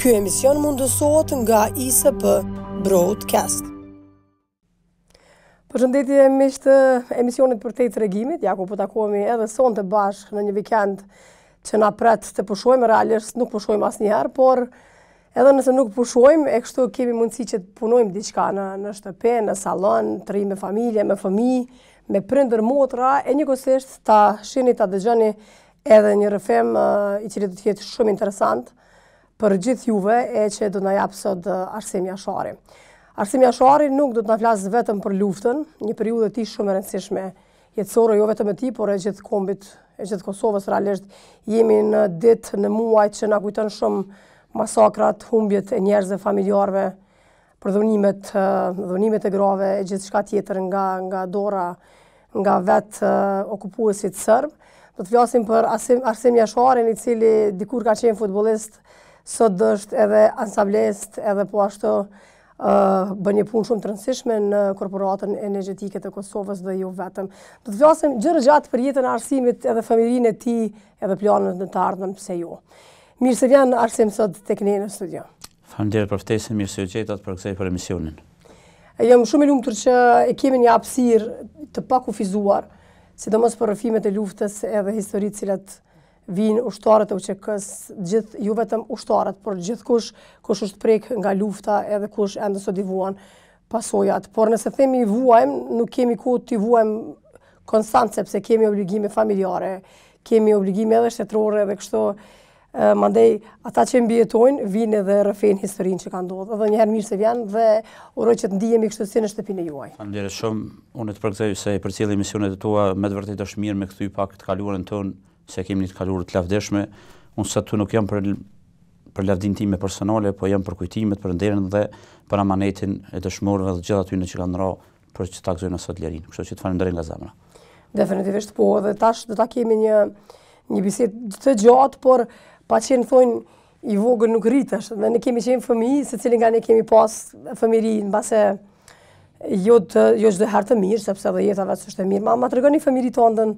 Ky emision mundësohet nga ISP Broadcast. Përshëndetje miq të emisionit për te tregimit, ja ku po takohemi edhe sonte bashkë në një vikend që na pret të pushojmë, realisht nuk pushojmë asnjëherë, por edhe nëse nuk pushojmë, e kështu kemi mundësi që të punojmë diçka në shtëpi, në sallon, të rrim me familje, me fëmijë, me prindër, motra, e njëkohësisht ta shihni, ta dëgjoni edhe një rrëfim i cili do të jetë shumë interesant për gjithë juve e që do na jap sot Arsim Jashari. Arsim Jashari nuk do të na flasë vetëm për luftën, një periudhë e tij shumë e rëndësishme jetësore, jo vetëm e tij, por e gjithë kombit, e gjithë Kosovës. Realisht jemi në ditë, në muaj që na kujton shumë masakrat, humbjet e njerëzve, familjarëve, për dhunimet e grave e gjithçka tjetër nga dora, nga vetë okupuesit serb. Do të flasim për Arsim Jasharin, i cili dikur ka qenë futbollist, sot është edhe ansamblist, edhe po ashtu bën një punë shumë të rëndësishme në korporatën energjetike të Kosovës dhe jo vetëm. Do të flasim gjërë gjatë për jetën e Arsimit, edhe familjinë e tij, edhe planet në të ardhmen, pse jo. Mirë se vjen Arsim sot tek ne në studio. Faleminderit për ftesën, mirë se u gjetat për kësaj për emisionin. Jam shumë i lumtur që e kemi një hapësirë të pakufizuar, sidomos për rrëfimet e luftës edhe historitë cilat vinë ushtarët e UÇK-s, gjithë jo vetëm ushtarët, por gjithkush kush është prek nga lufta, edhe kush ende sot i vuan pasojat. Por nëse themi i vuajmë, nuk kemi kohë të i vuajmë konstant, sepse kemi obligime familjare, kemi obligime edhe shtetërore, dhe kështu mandej ata që mbijetojnë vinë edhe rrëfejnë historinë që ka ndodhur. Edhe një herë mirë se vjen dhe uroj që të ndihemi kështu si në shtëpinë juaj. Faleminderit shumë. Unë të përkthej se përcjell emisionet e tua, me të vërtetë është mirë me kthy pak të kaluarën tonë, se kemi një të kaluar të lavdeshme. Unë sot nuk jam për lavdinë time personale, po jam për kujtimet, për nderin dhe për amanetin e dëshmorëve dhe gjithë atyre që kanë rënë për që ta gëzojnë sot lirin. Kështu që të falenderoj nga zemra. Definitivisht po, dhe tash do ta kemi një bisedë të gjatë, por pa qenë thonë i vogël nuk rritesh, dhe ne kemi qenë fëmijë, secili nga ne kemi pas fëmijëri, mbase jo çdo herë të mirë, sepse edhe jeta vetë është e mirë. Ma tregoni fëmijëritë tëndën,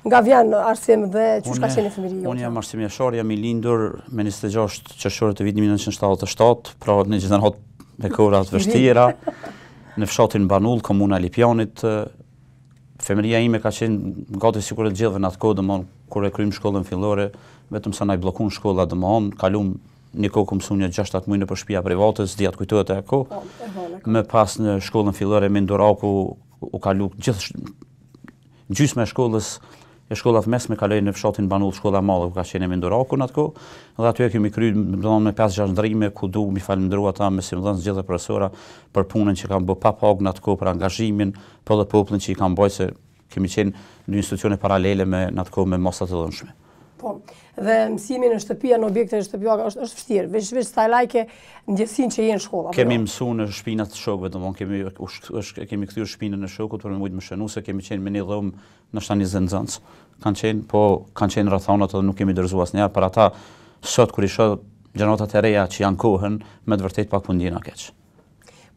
nga vjen Arsim dhe çush ka qenë fëmijëria jote? Unë jam Arsim Jashari, jam i lindur me 26 qershor të vitit 1977, pra në një gjendje me kohëra të vështira, në fshatin Banull, komuna e Lipjanit. Femëria ime ka qenë gati sikur të gjithëve në atë kohë, domthon kur e kryjm shkollën fillore, vetëm sa na i bllokun shkolla, domthon kalum një kohë ku mësum një 6-7 muaj në shtëpia private, s'di atë kujtohet e kohë. Më pas në shkollën fillore me Ndoraku u kalu gjithë gjysma e shkollës, e shkollat mesme kaloi në fshatin Banull, shkolla e madhe ku ka qenë me Ndoraku në atë kohë. Dhe aty kemi kryer domthon me 5-6 ndrime ku du mi falëndrua ata me simdhënës gjithë profesorë për punën që kanë bërë pa pagë në atë kohë, për angazhimin, po dhe popullin që i kanë bërë, se kemi qenë në institucione paralele në atë kohë me masa të dhënshme. Po, dhe mësimi në shtëpia, në objekte në shtëpia është vështirë, veç sa lajke ndjesinë që jenë shkolla. Kemi mësuar në shpinat të shokëve, domthon kemi kthyer shpinën e shokut për me mujt më shënu, se kemi qenë me një dhomë ndoshta 20 nxënës. Kanë qenë rrethonat dhe nuk kemi dorëzuar asnjëherë. Për ata sot kur i shoh gjenotat e reja që janë kohën, me të vërtetë pak mundjena keq.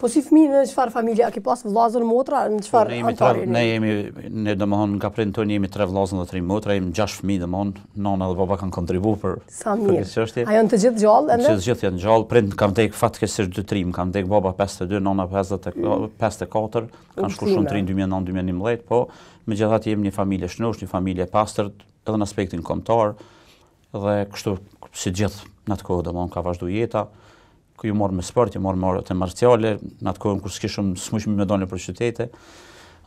Po si fëmijë në çfarë familje? A ke pas vëllazër, motra, në çfarë antari? Ne domthon nga prindërit tonë jemi 3 vëllazë dhe 3 motra, jemi 6 fëmijë, domthon nana dhe baba kanë kontribuar për këtë çështje. A janë të gjithë gjallë ende? Të gjithë janë gjallë, prindë kanë vdekur fatkeqësisht 2 trim, kanë vdekur baba 52, nana 54, kanë shkuar shumë trim 2009-2011, po megjithatë jemi një familje shënosh, një familje e pastërt, edhe në aspektin kombëtar, dhe kështu si gjithë në atë kohë domthon ka vazhduar jeta. Ku ju morë me sport, ju morë me orët e marciale, në atë kohën kur s'kishëm smuqmi me dole për qytete,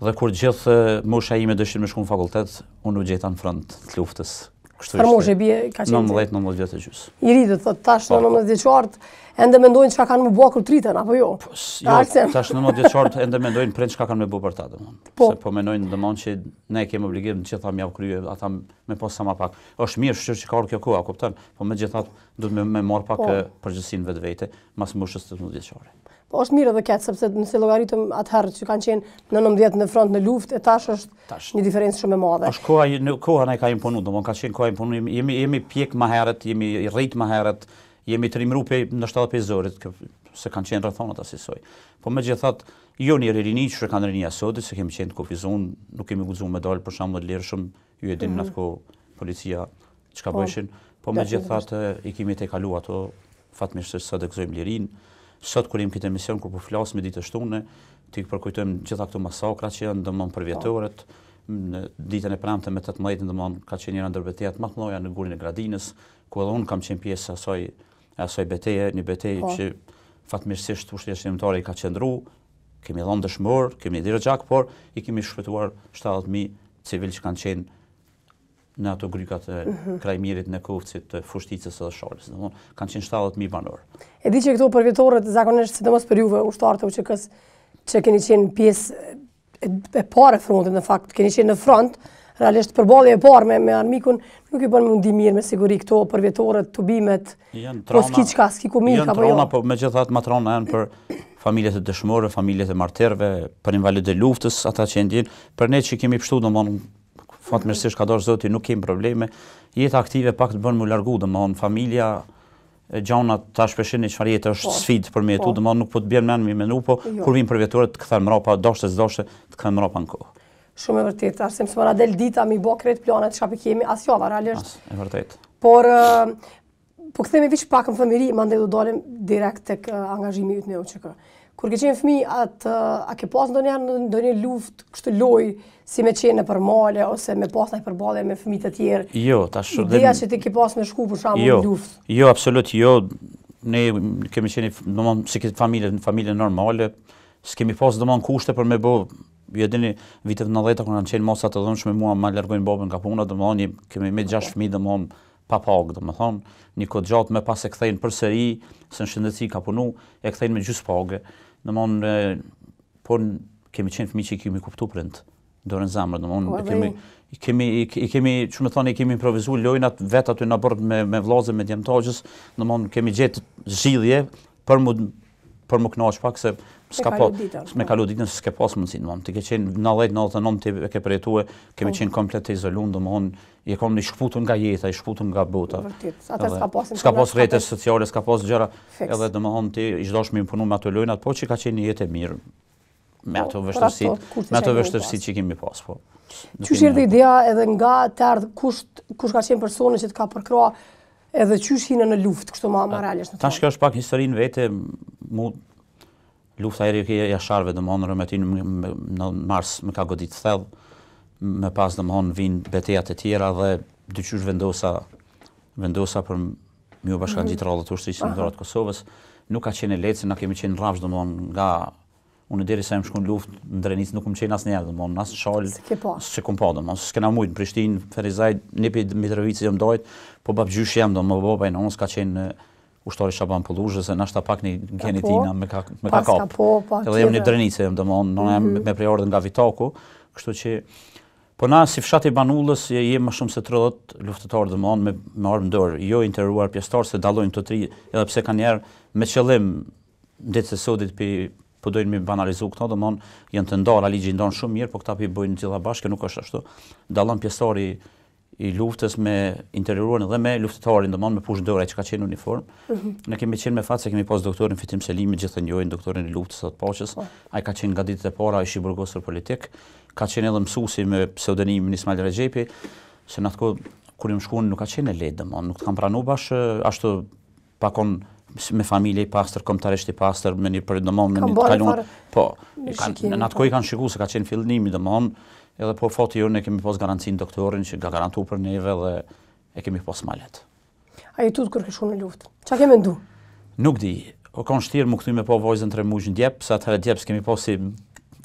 dhe kur gjithë mosha ime dëshirë me shku në fakultet, unë u gjeta në front të luftës. Çfarë moshe bie ka qenë? 19 vjetë e gjys. I ri do thotë tash 19 vjeçart, ende mendojnë çka kanë më bua kur tritën apo jo? Jo, tash 19 vjeçart ende mendojnë prind çka kanë më bua për ta domthon. Se po mendojnë domthon që ne kemi obligim të gjitha më krye ata me pas sa më pak. Është mirë shqyrë që ka orë kjo kohë, a kupton? Po megjithatë duhet me marr pak përgjegjësinë vetvete mas moshës 18 vjeçare. Po është mirë edhe këtë, sepse nëse llogaritëm atëherë që kanë qenë në 19 në front në luftë, e tash është një diferencë shumë e madhe. Është koha na ka imponuar, domthon ka qenë koha imponuar, jemi pjek më herët, jemi rrit më herët, jemi trimru në 75 zorit, se kanë qenë rrethonat asisoj. Po megjithatë, jo një rini që kanë rinia sotit, se kemi qenë të kufizun, nuk kemi guxuar me dalë për shembull lirshëm, ju e dini në atë kohë policia çka bëshin, po megjithatë i kemi te kalu ato fatmirësisht sot e gëzojmë lirin. Sot kur jemi këtë emision, kur po flasim me ditë shtune, ti përkujtojmë gjitha këto masakra që janë domon për vjetorët. Në ditën e premte me 18 domon ka qenë njëra ndër betejat më të mëdha në gurin e Gradinës, ku edhe unë kam qenë pjesë asaj betejë, një betejë që fatmirësisht ushtria shënimtare i ka qëndruar. Kemi dhënë dëshmor, kemi dhirë gjak, por i kemi shpëtuar 70.000 civil që kanë qenë në ato grykat e Krajmirit, në Kovcit, të Fushticës dhe Shalës. Kanë qenë 70.000 banor. E di që këto përvjetorët, zakonisht sidomos për juve, ushtarët e UÇK-s, që keni qenë pjesë e parë e frontit, në fakt, keni qenë në front, realisht përballja e parë me armikun, nuk i bën mundi mirë me siguri këto përvjetorët, tubimet, po s'ki ku mirë ka po jo. Janë trona, po megjithatë matrona janë për familjet e dëshmorëve, familjet e martyrëve, për invalidët e luftës, ata që ndjen, për ne që kemi pështu domon fatmirësisht ka dorë Zoti, nuk kemi probleme. Jeta aktive pak të bën më largu, domon familja e gjanat tash peshin çfarë jetë është sfidë për me jetu, domon nuk po të bën mend mi menu, po kur vin përvjetorët të kthen mrapa, dashte s'dashte të kthen mrapa në kohë. Shumë e vërtetë, arsim s'mora del dita mi bë krejt planet çka kemi as java realisht. E vërtet. Por po kthehemi viç pak në fëmijëri, mandej do dalim direkt tek angazhimi yt në UÇK. Kur ke qenë fëmijë, a ke pas ndonjë luftë, kështu lojë si me qenë për male ose me pas ndonjë përballje me fëmijë të tjerë? Jo, tash ideja që ti ke pas me shku për shembull luftë. Jo, absolut jo. Ne kemi qenë domon si familje normale, s'kemi pas domon kushte për me bë. Jo dini vitet 90 kur kanë qenë mosa të dhënshme mua ma largojnë babën nga puna, domon kemi me 6 fëmijë domon pa pagë, domethën një kohë gjatë me pas e kthejnë përsëri, se në shëndetësi ka punu, e kthejnë me gjysmë pagë. Domon po kemi qenë fëmijë që i kemi kuptuar prind dorën zemrë, domon kemi çu më thonë kemi improvisuar lojnat vet aty në bord me vllazë me djemtagjës, domon kemi gjetë zgjidhje për më kënaq pak se me kalu ditën se s'ke pas mundësi, domon ti ke qenë 90-99 ti e ke përjetuar, kemi qenë komplet të izoluar, domon i kam shkputur nga jeta, i shkputur nga bota. Vërtet, atë s'ka pas rrjete sociale, s'ka pas gjëra, edhe domon ti i çdosh me punu me ato lojnat, po që ka qenë një jetë e mirë. Me ato vështirësi që kemi pas, po. Qysh erdhi ideja edhe nga të ardh kush ka qenë personi që të ka përkrah edhe qysh hinë në luftë, kështu ma realisht. Tash kjo është pak historinë vete, lufta e jasharëve domon Rëmetin në mars më ka godit thellë, më pas domon vinë betejat e tjera dhe dyqysh vendosa për mjë bashkangjit rallët ushtrisë shënimtare të Kosovës, nuk ka qenë lehtë se na kemi qenë rrafsh domon nga unë derisa më shkon luftë në Drenicë nuk më qenë asnjëherë domon as shal s'kem pa domon s'kena mujt në Prishtinë, Ferizaj, Nepi Mitrovici jam dojt, po babgjysh jam domon baba i nonës ka qenë ushtari Shaban Polluzhës, se nashta pak një genitina me ka kap. Edhe jam në Drenicë jam domon, jam me preordhën nga Vitaku, kështu që po na si fshati i Banullës jemi më shumë se 30 luftëtarë domon me armë dorë, jo interruar pjesëtar se dallojnë këto tri, edhe pse kanë njerë me qëllim ditë së sotit po dojnë me banalizu këto, domon janë të ndarë, ligji i ndan shumë mirë, po këta pi bëjnë gjitha bashkë, nuk është ashtu. Dallon pjesëtari i luftës me interiorin dhe me luftëtarin, domon me pushë dorë që ka qenë uniform. Ne kemi qenë me fat se kemi pas doktorin Fitim Selimi, gjithë e njohin doktorin e luftës së paqes. Ai ka qenë nga ditët e para ish i burgosur politik, ka qenë edhe mësuesi me pseudonimin Ismail Rexhepi, se në atë kohë kur im shkuan nuk ka qenë lehtë, domon nuk të kam pranuar bash ashtu pakon me familje i pastër, kombëtarisht i pastër, me një domon me një kaluar. Po, në atë kohë i kanë shikuar se ka qenë fillimi domon, edhe po fati jo ne kemi pas garancinë doktorin që ka garantuar për neve dhe e kemi pas malet. A jetu të kur ke shku në luftë? Qa ke mendu? Nuk di. O kanë shtirë më këthy me po vojzën 3 muaj në Djep, se atëherë Djep s'kemi pas si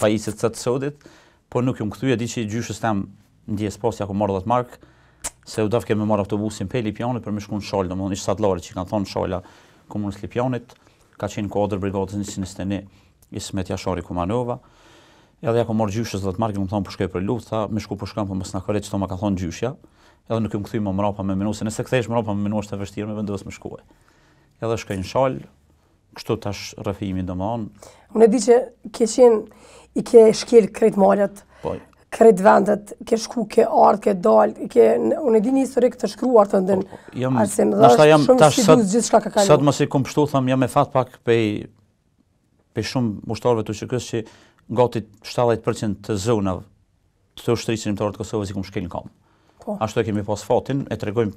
pajisit të sodit, po nuk ju më këthy e di që gjyshës tem në Djes pas ja ku marrë 10 mark, se u daf kemi marrë autobusin pe Lipjanit për me shku në Shalë, domethënë ishte satllari që kanë thonë Shala komunës Lipjanit, ka qenë kodër brigadës 121 Ismet Jashari Kumanova. Edhe ja ku marrë gjyshës 10 mark, më thonë po shkoj për luftë, tha me shku po shkam po mos na korrë çto ma ka thonë gjyshja. Edhe nuk ju më kthy më mrapa me minutë, nëse kthehesh mrapa me minutë është e vështirë me vendos me shkuaj. Edhe shkoj në Shalë, kështu tash rrëfimi domon. Unë e di që ke qenë i ke shkel krejt malet. Po. Krejt vendet, ke shku, ke ardh, ke dal, unë e di një historik të shkruar të ndën. Arsim, dhe është shumë sfidus gjithë shka ka kalu. Sot mos i kom pështu, tham jam me fat pak pe shumë ushtarëve të UÇK-s që gati 70% të zonave të ushtrisë shënimtare të Kosovës i kom shkel në kam. Ashtu e kemi pas fatin, e tregojmë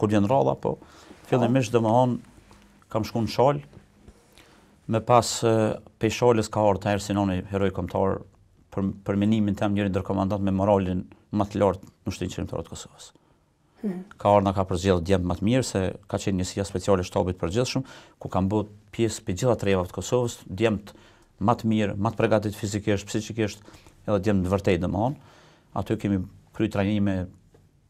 kur vjen rradha, po fillimisht domethënë kam shku në Shalë, me pas pe Shalës ka ardhur Tahir Sinani, heroj kombëtar, për menimin tem njëri ndër komandant me moralin më të lartë në Ushtrinë Qendrore të Kosovës. Ka ardhur na ka përgjell djemt më të mirë se ka qenë njësia speciale e shtabit përgjithshëm, ku kanë bërë pjesë për gjitha trevave të Kosovës, djemt më të mirë, më të përgatitur fizikisht, psikikisht, edhe djemt vërtet domthon. Aty kemi kryer trajnime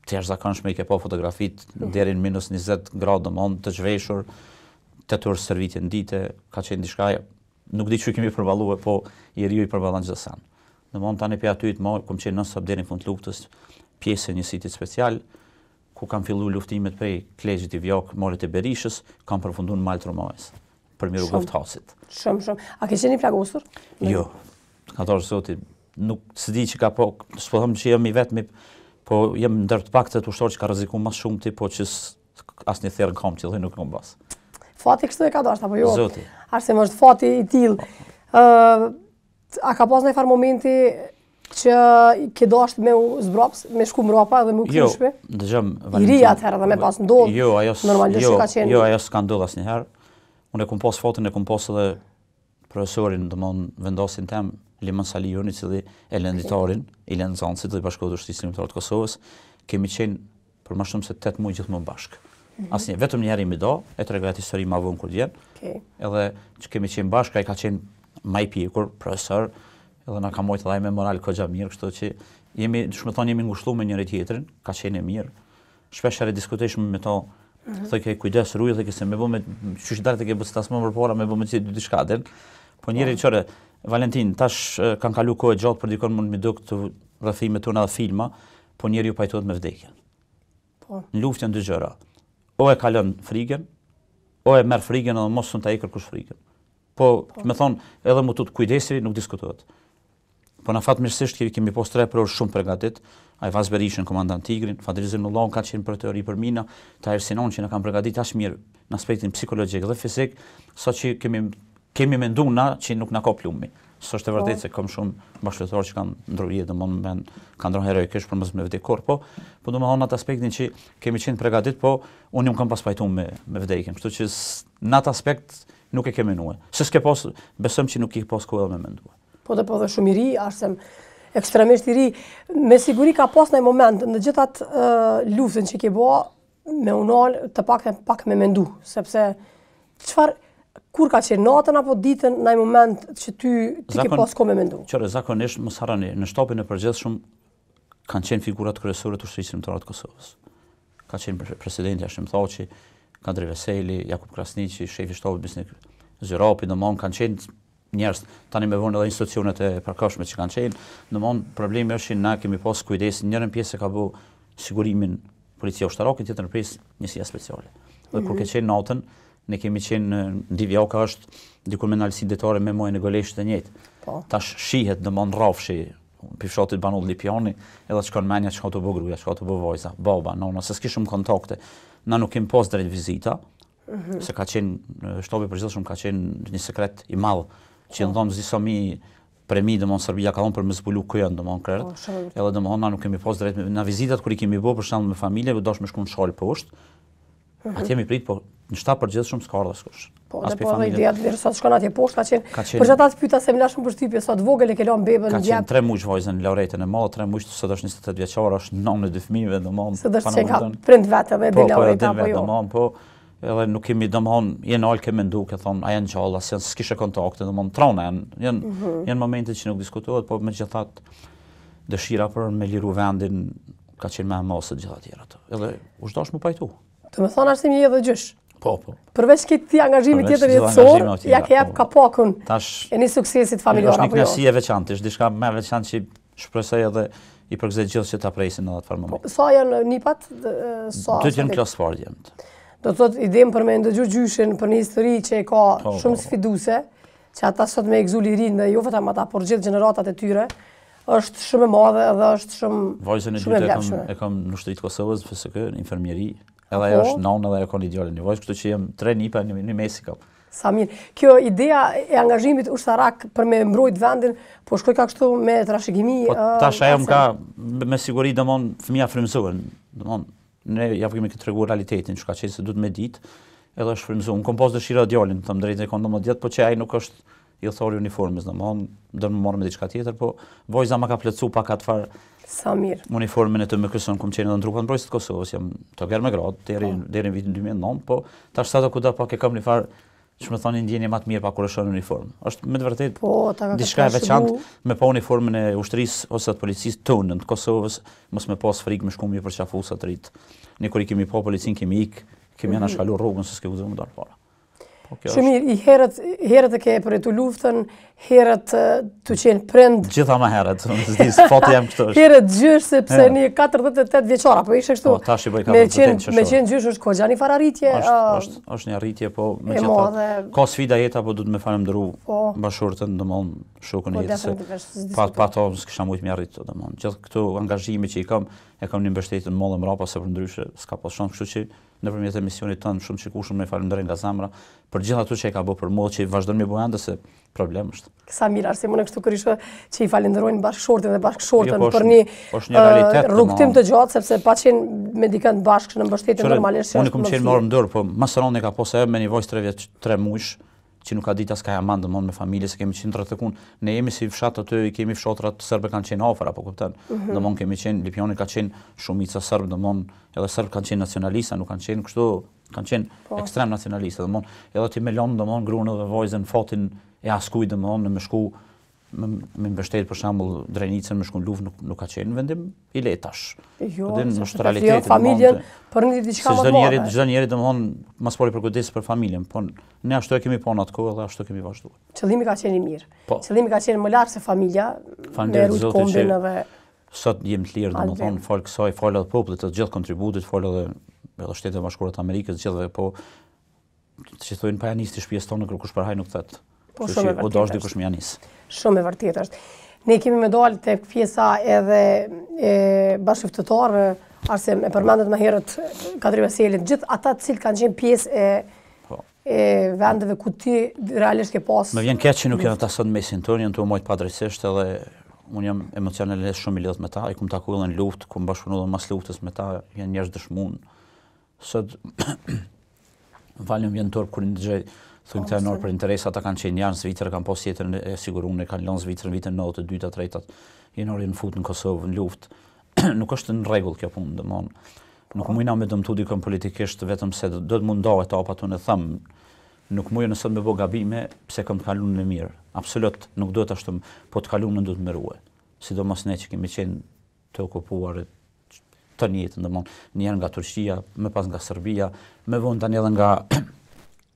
të jashtëzakonshme, i ke pa fotografitë deri në -20 gradë domthon, të zhveshur, 8 orë servitje në ditë, ka qenë diçka, nuk di çu kemi përballuar, po njeriu i përballon çdo sen. Domthon tani pe aty të më kom qenë non stop deri në fund të luftës, pjesë e njësitit special, ku kam filluar luftimet prej Klegjit i Vjak, Morit e Berishës, kam përfunduar në Mal Tromajës, për mirë Goftasit. Shumë. A ke qenë i plagosur? Jo, ka thënë zoti, nuk s'di që ka po, s'po them që jam i vetmi, po jam ndër të paktët ushtar që ka rrezikuar më shumë ti, po që asnjë therr kam që nuk kam bas. Fati kështu e ka dashur apo jo? Zoti. Arse më është fati i tillë. A ka pas ndonjë momenti që ke dashur me u zbraps, me shku mbrapa dhe me u kthye në shtëpi? Jo, dëgjom, I ri atëherë dhe me pas ndodh. Jo, ajo normalisht ka qenë. Jo, ajo s'ka ndodhur asnjëherë. Unë kom pas fatin, kom pas edhe profesorin, domthon vendosin tem, Liman Salioni, i cili e lënditarin, i lëndzancit dhe i Bashkëkohës së Ushtrisë Kombëtare të Kosovës, kemi qenë për më shumë se 8 muaj gjithmonë bashkë. Asnjë, vetëm një herë mi do, e tregoj atë histori më vonë kur vjen. Edhe që kemi qenë bashkë, ai ka qenë më i pjekur, profesor, edhe na ka mojt edhe me moral goxha mirë, kështu që jemi, më thonë, jemi ngushëlluar me njëri tjetrin, ka qenë mirë. Shpesh herë diskutojmë me to, thoj ke kujdes rruj dhe se me bë me çuçi dalë të ke bë stas më përpara me bë me diçka den. Po njëri çore Valentin, tash kanë kalu kohë gjatë për dikon mund mi duk të rrëfime tona dhe filma, po njeriu pajtohet me vdekjen. Po. Në luftë janë dy gjëra. O e kalon frikën, o e merr frikën edhe mos sun ta ikër kush frikën. Po, me thonë, edhe më tut kujdesi nuk diskutohet. Po na fatmirësisht kemi pas 3 orë shumë përgatit. Ajvaz Berishën, komandant Tigrin, Fadrizim Nullon ka qenë për teori për mina, Tahir Sinan që na kanë përgatitur aq mirë në aspektin psikologjik dhe fizik, saqë kemi menduar na që nuk na ka plumi. S'është e vërtetë se kam shumë bashkëtorë që kanë ndruar jetë, domthonë kanë ndronë heroikisht për mos me vdekur, po domthonë atë aspektin që kemi qenë përgatitur, po unë nuk kam pas pajtuar me vdekjen, kështu që në atë aspekt nuk e kemi menuar. Se s'ke pas, besojmë që nuk i pas kohë me menduar. Po dhe shumë i ri, arsem ekstremisht i ri, me siguri ka pas në moment në gjithat luftën që ke bë me unal të pak me mendu, sepse kur ka qenë natën apo ditën në moment që ti ke pas kohë me mendu? Qore, zakonisht, mos harroni, në shtapin e përgjithshëm kanë qenë figurat kryesore të Ushtrisë Kombëtare të Kosovës. Ka qenë presidenti Hashim Thaçi, Kadri Veseli, Jakub Krasniqi, shefi i shtabit Besnik Zyrapi, domthonë kanë qenë njerëz, tani me vonë edhe institucionet e përkohshme që kanë qenë, domthonë problemi është që na kemi pas kujdes, njërin pjesë ka bu sigurimin policia ushtarake, tjetrën pjesë njësia speciale. Dhe kur ke qenë natën, ne kemi qenë në Divjaka është dikur me nalësi detare me mojën e goleshit e njëjtë. Tash shihet domthonë rrafshi për fshatit Banull Lipjani, edhe shkon menja çka të bë gruaja, çka të bë vajza, baba, nona, se s'kishim kontakte. Na nuk kemi pas drejt vizita, se ka qenë shtabi i përgjithshëm ka qenë një sekret i madh që ndon disa mijë premi domon Serbia ka dhënë për më zbulu kujën domon krert. Edhe domon na nuk kemi pas drejt në vizitat kur i kemi bë për shembull me familje, dosh me shku në Shalë poshtë. Atje jemi prit, po në shtab përgjithshëm s'ka ardhur askush. Po, dhe po edhe ideja të sot shkon atje poshtë ka qenë. Për çata të pyeta se më lash më përshtypje sot vogël e ke lënë bebën në gjep. Ka qenë 3 muaj vajzën Lauretën e madhe, 3 muaj sot është 28 vjeçare, është nënë e 2 fëmijëve domon. Se dështë që ka prind vetë edhe dhe Laureta apo jo. Domon, po edhe nuk kemi domon, jenë alë ke mendu, ke thonë, a janë gjalla, s'kishe kontakte, domon, trona janë momente që nuk diskutohet, po megjithatë dëshira për me liru vendin ka qenë më e madhe se gjitha tjera. Edhe u zgdash më pajtu. Të më thonë Arsim je edhe gjysh. Po. Përveç këtij angazhimi tjetër jetësor, ja ke jap kapakun e një suksesit familjar apo jo. Është një kënaqësi e veçantë, është diçka më e veçantë që shpresoj edhe i përgëzoj gjithë që ta presin në atë farë moment. Sa janë nipat? Sa? Do të jenë klasë parë jemi. Do të thotë idem për me ndëgju gjyshin për një histori që e ka shumë sfiduese, që ata sot me egzu lirin dhe jo vetëm ata, por gjithë gjeneratat e tyre, është shumë e madhe edhe është shumë vajzën e dytë e kam në Ushtri të Kosovës, FSK, në infermieri, edhe ajo është nonë edhe ajo ka një djalë një vajzë, kështu që jem 3 nipa në mesi kam. Sa mirë. Kjo ideja e angazhimit ushtarak për me mbrojt vendin, po shkoj ka kështu me trashëgimi. Po tash ajo më ka me siguri domon fëmia frymëzohen, domon ne ja kemi të treguar realitetin, çka qenë se duhet me ditë, edhe është frymëzuar. Unë kom pas dëshira djalin, them drejtë e kam 19 vjet, po që ai nuk është i thori uniformës, domethënë do të marr me diçka tjetër, po vojza ma ka plotsu pak atë far. Sa mirë. Uniformën e të më kërson kum qenë në trupat mbrojtës të Kosovës, jam toker me grad deri në vitin 2009, po tash sa do kudo pak e kam një far, ç'më thonë ndjenje më të mirë pa kur është në uniformë. Është me të vërtetë diçka e veçantë me pa uniformën e ushtrisë ose të policisë tonë të Kosovës, mos me pas frikë me shkumje për qafusat të rit. Ne kur i kemi pa policinë kemi kemi anashkalu rrugën se s'ke guxuar më dorë para. Shumë mirë, i herët e ke përjetu luftën, herët të qenë prind. Gjitha më herët, fati jam kështu është. Herët gjysh, sepse një 48 vjeçara, po ishe kështu. Tash i bëj 48 qështu. Me qenë gjysh është kogja një farë arritje. është një arritje, po me gjitha. Ka sfida jeta, po du të me falemnderu bashkëshortën, domthonë shokun e jetës. Pa to s'kisha mujt me arrit, domthonë. Gjithë këto angazhime që i kam, e kam një mbështetje të madhe mrapa, se përndryshe s'ka pas shans, kështu që nëpërmjet emisionit tonë shumë çikushëm me falenderoj nga zemra për gjithë ato që e ka bërë për mua, që i vazhdon me bëjë se problem është. Sa mirë Arsimon kështu kërishë që i falenderojnë bashkëshortin dhe bashkëshortën për një rrugtim të gjatë, sepse pa qenë me dikën bashkë në mbështetje normalisht. Unë kam qenë me orë më dorë, po masaron e ka posë me një vojë 3 muaj që nuk ka ditë as ka jaman domon me familje, se kemi qenë rrethekun. Ne jemi si fshat aty, i kemi fshatrat serbë kanë qenë afër apo kupton. Domon kemi qenë Lipioni ka qenë shumica serb, domon edhe serb kanë qenë nacionalista, nuk kanë qenë kështu, kanë qenë ekstrem nacionalista, domon edhe ti me lënë domon gruan edhe vajzën fatin e askujt domon në me shku me mbështet për shembull Drenicën me shku në luftë nuk ka qenë në vendim i lehtë tash. Jo, në realitetin familjen për një diçka më të madhe. Çdo njeri domthon mas pori për kujdes për familjen, po ne ashtu e kemi pa në atë kohë dhe ashtu kemi vazhduar. Qëllimi ka qenë i mirë. Qëllimi ka qenë më lart se familja. Me rrugë kombin edhe sot jem të lirë domthon fal kësaj, fal edhe popullit të gjithë kontributit, fal edhe Shtetet e Bashkuara të Amerikës, gjithë po që thonë pa janis të shtëpisë tonë kur kush për haj nuk thet. Po shumë e vërtetë. O dash dikush më janis. Shumë e vërtetë është. Ne kemi me dalë tek pjesa edhe e bashkëftëtar, Arsim e përmendet më herët Kadri Veselin, gjithë ata të cilët kanë qenë pjesë e vendeve ku ti realisht ke pas. Më vjen keq që nuk janë ata sot në mesin tonë, janë të umojt padrejtisht edhe unë jam emocionalisht shumë i lidhur me ta, i kum takuar në luftë, kum bashkëpunuar mas luftës me ta, janë njerëz dëshmuar. Sot valëm vjen turp kur ndjej thonë këta nërë për interesa, ata kanë qenë janë Zvicrë, kanë pas jetën e siguruar, kanë lënë Zvicrën vitin 92, 3, janë orë në fut në Kosovë në luftë. Nuk është në rregull kjo punë, domthonë. Nuk mujna me dëmtu dikon politikisht vetëm se do të mundohet etapa tonë them. Nuk mujë nësot me bë gabime pse kam të kaluar në mirë. Absolut, nuk duhet ashtu, po të kaluar në duhet më ruaj. Sidomos ne që kemi qenë të okupuar të njëjtën, domthonë, një herë nga Turqia, më pas nga Serbia, më vonë tani edhe nga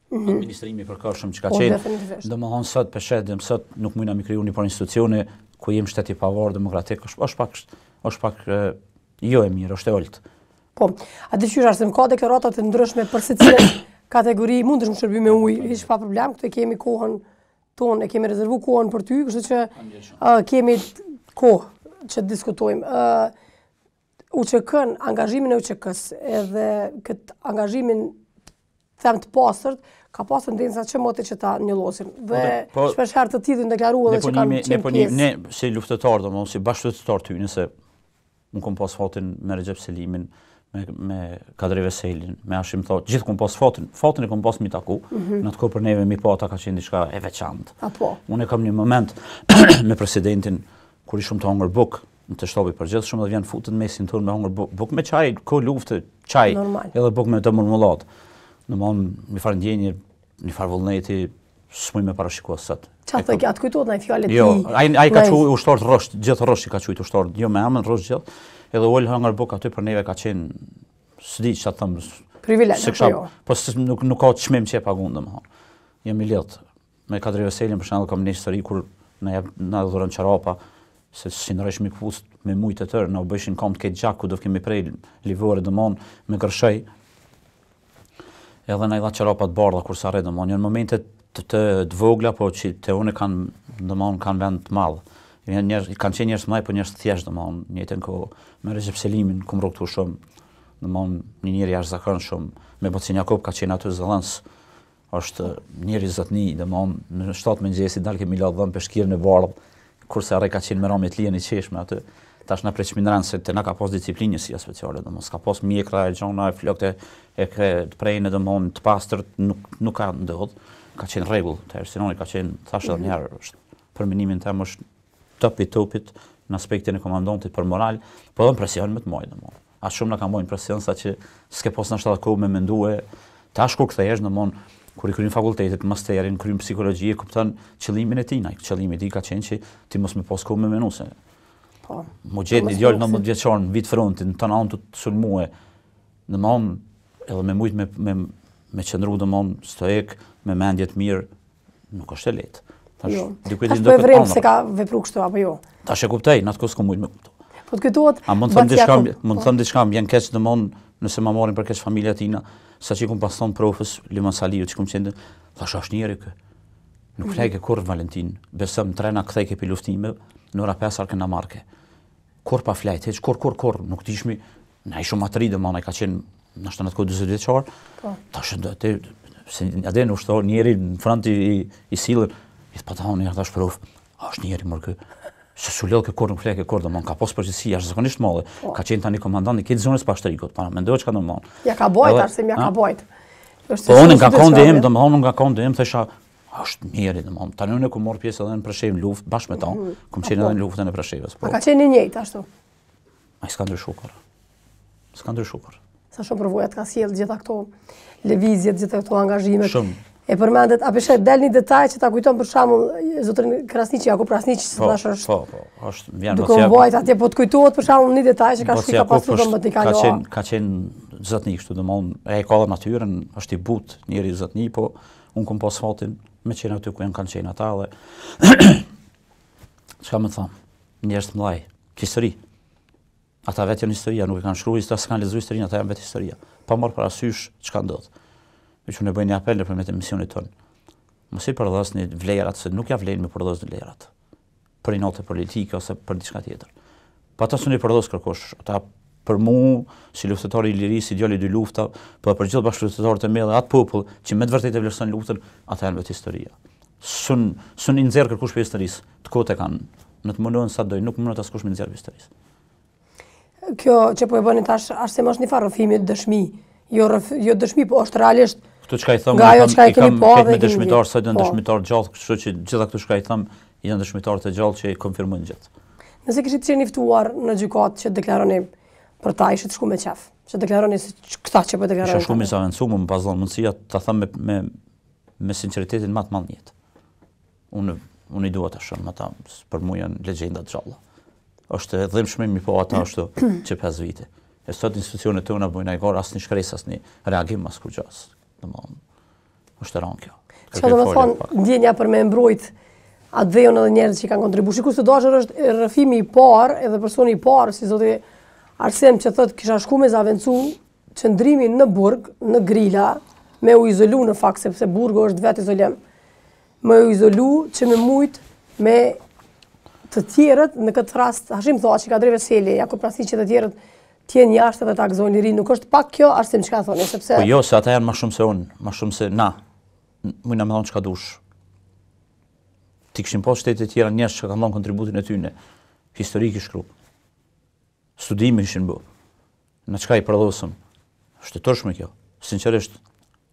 administrimi përkohshëm që ka qenë. Domethënë sot peshetim, sot nuk mundna mi kriju një por institucione ku jem shteti pavarur demokratik, është pak jo e mirë, është e olt. Po, a dëshirosh Arsim ka deklarata të ndryshme për secilën kategori, mundesh të shërbim me ujë, hiç pa problem, këtu kemi kohën tonë, e kemi rezervuar kohën për ty, kështu që kemi kohë që të diskutojmë. UÇK-n, angazhimin e UÇK-s edhe këtë angazhimin them të pastërt, ka pas tendenca që motë që ta njollosin. Dhe shpesh herë të tillë deklaruar edhe që kanë qenë pjesë. Ne si luftëtar, domosdoshmë si bashkëluftëtar ty, nëse unë kom pas fatin me Recep Selimin, me Kadri Veselin, me Hashim Thaçi, gjithë kom pas fatin e kom pas mi taku. Në atë kohë për neve mi pa ata ka qenë diçka e veçantë. Unë kam një moment me presidentin kur i shumë të hongër buk në të shtabi përgjithshëm dhe vjen futën mesin tonë me hongër buk me çaj, ko luftë, çaj, edhe buk me të murmullat. Domthonë mi farë ndjenjë, një farë vullneti, s'muj me parashikuar sot. Çfarë thotë atë kujtohet ndaj fjalët? Jo, ai ka thënë ushtar rrosh, gjithë rrosh i ka thënë ushtar, jo me emën rrosh gjithë. Edhe ul hangar buk aty për neve ka qenë s'di çfarë them. Privilegj, po nuk ka çmim që e pagun domthonë. Jam i lidh me Kadri Veselin për shembull kam një histori kur na dhuron çarapa se si ndresh me kufust me mujt e tërë, na u bëshin kam të ketë gjak ku do kemi prej livore domthonë me gërshëj. Edhe na i dha çarapat bardha kur sa rri domthonë në momente të vogla, po që te unë kanë vend të madh. Kanë qenë njerëz të mëdhenj, po njerëz të thjeshtë domthonë, në jetën kohë me Recep Selimin kum rrugtu shumë, domthonë një njeri jashtëzakonshëm, me Bocin Jakob ka qenë aty zëllëns. Është njeri zotni, domthonë në 7 mëngjesi dal kemi la dhëm peshkirën e bardh, kurse arre ka qenë me ramjet lijen i qeshme aty. tash na preçmindran se te na ka pas disiplinë si speciale, domos s'ka pas mjekra e gjona e flokte e kre të prejnë domon të pastërt nuk ka ndodh. Ka qenë rregull, te arsenoni ka qenë thashë edhe një herë është për minimin tim është topit në aspektin e komandantit për moral, po edhe presion me të moj domon. As shumë na ka mbajnë presion sa që s'ke pas na shtat kohë me mendue, tash kur kthehesh domon kur i kryen fakultetet, masterin, kryen psikologji, kupton qëllimin e tij, qëllimi i tij ka qenë që ti mos më pas kohë me menuse. Po. Mo gjet një djalë 19 vjeçar në vit frontin, tonë anë të sulmue. Domon edhe me mujt me qëndru domon stoik, me mendje të mirë, nuk është e lehtë. Tash diku ti do të vrim se ka vepruar kështu apo jo. Tash e kuptoj, në atë kohë s'kam mujt me kuptoj. Po të kujtohet. A mund të them diçka, mund të them diçka mbien keq domon nëse ma marrin për keq familja tina, saçi kum pas thon profes Liman Saliu që kum qenë, thash është njëri kë. Nuk flajke kur Valentin, besëm trena kthejke pi luftime, në ora 5 arkë na marke. Kur pa flajt, heq kur, nuk dishmi, na i shumë atëri domon ai ka qenë në 40 vjeçar. Po. Tash ndë se adhe në ushtor njëri në front i sillen, i patahon ja tash prof, është njëri më kë. Se sulell ke kur nuk fleke kur domon ka pas përgjegjësi jashtëzakonisht madhe. Ka qenë tani komandant i këtë zonës pashtrikut. Para mendoj çka domon. Ja ka bojt arsim ja ka bojt. Po unë nga kondi im domon nga kondi im thesha është mirë domon. Tani unë ku mor pjesë edhe në Preshevë luftë bashkë me ta. Kum qenë edhe në luftën e Preshevës. Po. Ka qenë i njëjtë ashtu. Ai s'ka ndryshuar. S'ka ndryshuar. Sa shumë përvojat ka sjell gjitha këto lëvizjet, gjitha këto angazhime. Shumë. E përmendet, a peshe del një detaj që ta kujton për shembull zotrin Krasniqi, Jakub Krasniqi, thash është. Po, është vjen mos. Duke mbajt atje po të kujtohet për shembull një detaj që ka shpika pasur domethënë ka kaluar. Ka qenë zotni kështu domon, ai ka natyrën, është i butë, njëri zotni, po un kum pas fatin me qenë aty ku janë kanë qenë ata dhe çka më thon, njerëz të mëdhaj, histori. Ata vetë janë historia, nuk e kanë shkruar, ata s'kan lexuar historinë, ata janë vetë historia. Pa marr parasysh çka ndodh. Që ne bëjmë një apel nëpërmjet emisionit ton. Mos i përdosni vlerat se nuk ja vlen me përdos vlerat. Për një notë politike ose për diçka tjetër. Po ata s'u përdos kërkosh. Ata për mua si luftëtar i lirisë, si djalë i dy lufta, po për gjithë bashkëluftëtarët e mëdha, atë popull që me të vërtetë e vlerëson luftën, ata janë vetë historia. Sun i nxjerr kërkush për historisë. Të kote kanë në të mundon sa doj, nuk mundon të askush me nxjerr për historisë. Kjo që po e bëni tash është se më është një farë rrëfimi dëshmi. Jo dëshmi, po është realisht. Këtu çka i them, i kam me dëshmitar sa janë dëshmitar gjallë, kështu që gjitha këtu çka i them janë dëshmitar të gjallë që i konfirmojnë gjithë. Nëse kishit qenë ftuar në gjykatë që deklaroni për ta ishit shku me qef, që deklaroni se këta që po deklaroni. Isha shumë i zaventuar, më pas dhënë mundësia ta them me sinqeritetin më të madh në jetë. Unë i dua ta shoh ata, për mua janë legjenda të gjalla. Është dhimbshëm mi po ata ashtu që 5 vite. E sot institucionet tona bojnë ai asnjë shkresë, asnjë reagim as kujdes. Domthon, është rënë kjo. Çfarë do të thonë ndjenja për me mbrojt atë vejon edhe njerëzit që kanë kontribuar. Sikur të dashur është rrëfimi i parë edhe personi i parë si zoti Arsem që thotë kisha shku me zavencu qëndrimin në burg, në grila, me u izolu në fakt sepse burgu është vetë izolim. Me u izolu që me mujt me të tjerët në këtë rast, Hashim thotë që ka drejtë Seli, Jakub Krasniqi që të tjerët tjenë jashtë edhe ta gëzojnë liri, nuk është pak kjo Arsem çka thoni, sepse po jo, se ata janë më shumë se unë, më shumë se na. Mujna me thonë çka dush. Ti kishin pas shtete të tjera njerëz që kanë dhënë kontributin e tyre historik i shkruar. Studime ishin bë. Në çka i përdosëm. Është e tërshme kjo. Sinqerisht,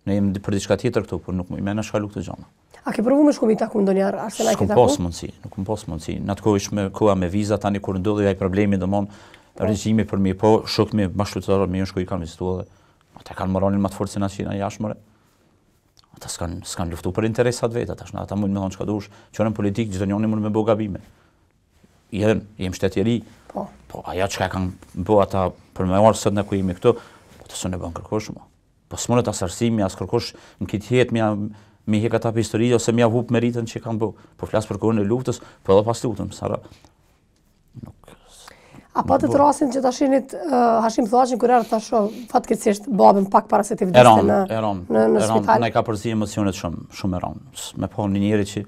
ne jemi për diçka tjetër këtu, por nuk më mëna shkalu këtë gjë. A ke provuar me shkumi taku ndonjëherë Arsem ai ke taku? Nuk kam pas mundsi. Në atë kohë ishme koha me viza tani kur ndodhi ai problemi domon regjimi për mi, po shokmi bashkëtorë me shkoj kanë vizituar. Ata kanë moralin më të fortë se na që jashtëmore. Ata s'kan luftuar për interesat vetë, ata mund të thonë çka dush, që në politik çdo njëri mund me bëu gabime. Jem shtet i ri. Po ajo çka kanë bëu ata për me marrë sot ne ku jemi këtu, po të sonë bën kërkosh më. Po s'mund të asarsimi as kërkosh në këtë jetë mi hek ata histori ose mi avub meritën që kanë bëu. Po flas për kohën e luftës, po edhe pas luftës, Sara. A patët rastin që tashinit Hashim Thoaqin kur erdhi tash fatkeqësisht babën pak para se të vdiste në spital. Ne ka përzi emocionet shumë rënd. Me po një njeri që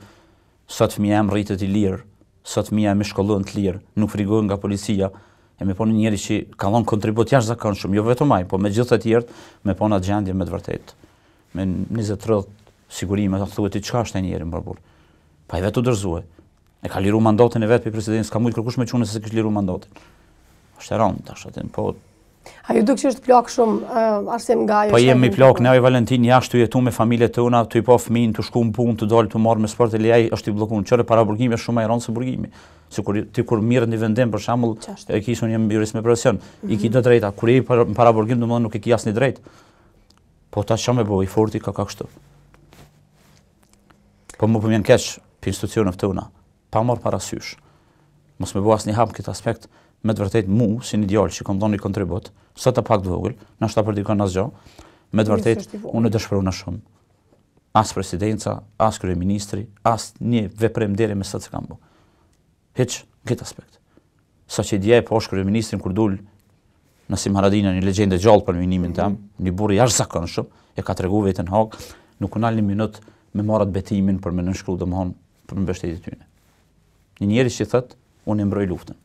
sot fëmia jam rritet i lirë, sot fëmia më shkollon të lirë, nuk frigohet nga policia. E me po një njeri që ka dhënë kontribut jashtëzakonshëm, jo vetëm ai, po me gjithë të tjerë, me po në gjendje me të vërtetë. Me 20-30 sigurime, ta thuhet ti çka është ai njeri më bukur. Pa i vetë u dorëzuar. E ka liru mandatin e vet për presidentin, s'ka mujt kërkush me çunë se kishte liru mandatin. është e rëndë tash atë, po. A ju duk që është plak shumë arsim nga ajo? Po jemi plak, ne Valentin jashtë të jetu me familjet tona, të i po fëmijën, të shku në punë, të dalë të marrë me sport e lejaj, është i bllokuar. Çore para burgimi është shumë më e rëndë se burgimi. Se kur mirë në vendim për shembull, e kish unë jam jurist me profesion, i ki të drejta, kur i para burgim domethënë nuk e ki asnjë drejt. Po tash çfarë më bëj, i forti ka kështu. Po më përmjen keq për institucionet tona, pa marrë parasysh. Mos më bëu asnjë hap këtë aspekt. Me të vërtet mu, si një djalë që kam dhënë një kontribut, sa të pak të vogël, nashta për dikon asgjë, me të vërtet unë e dëshpërona shumë. As presidenca, as kryeministri, as një veprim deri me sa të kam bë. Hiç këtë aspekt. Sa që dje po është kryeministrin kur dul Nasim Haradina, një legjendë gjallë për minimin tim, një burr i jashtëzakonshëm, e ka treguar vetën Hag, nuk u nal një minutë me marrat betimin për me nënshkruar domthon për mbështetjen e tyre. Një njerëz që thotë unë e mbroj luftën.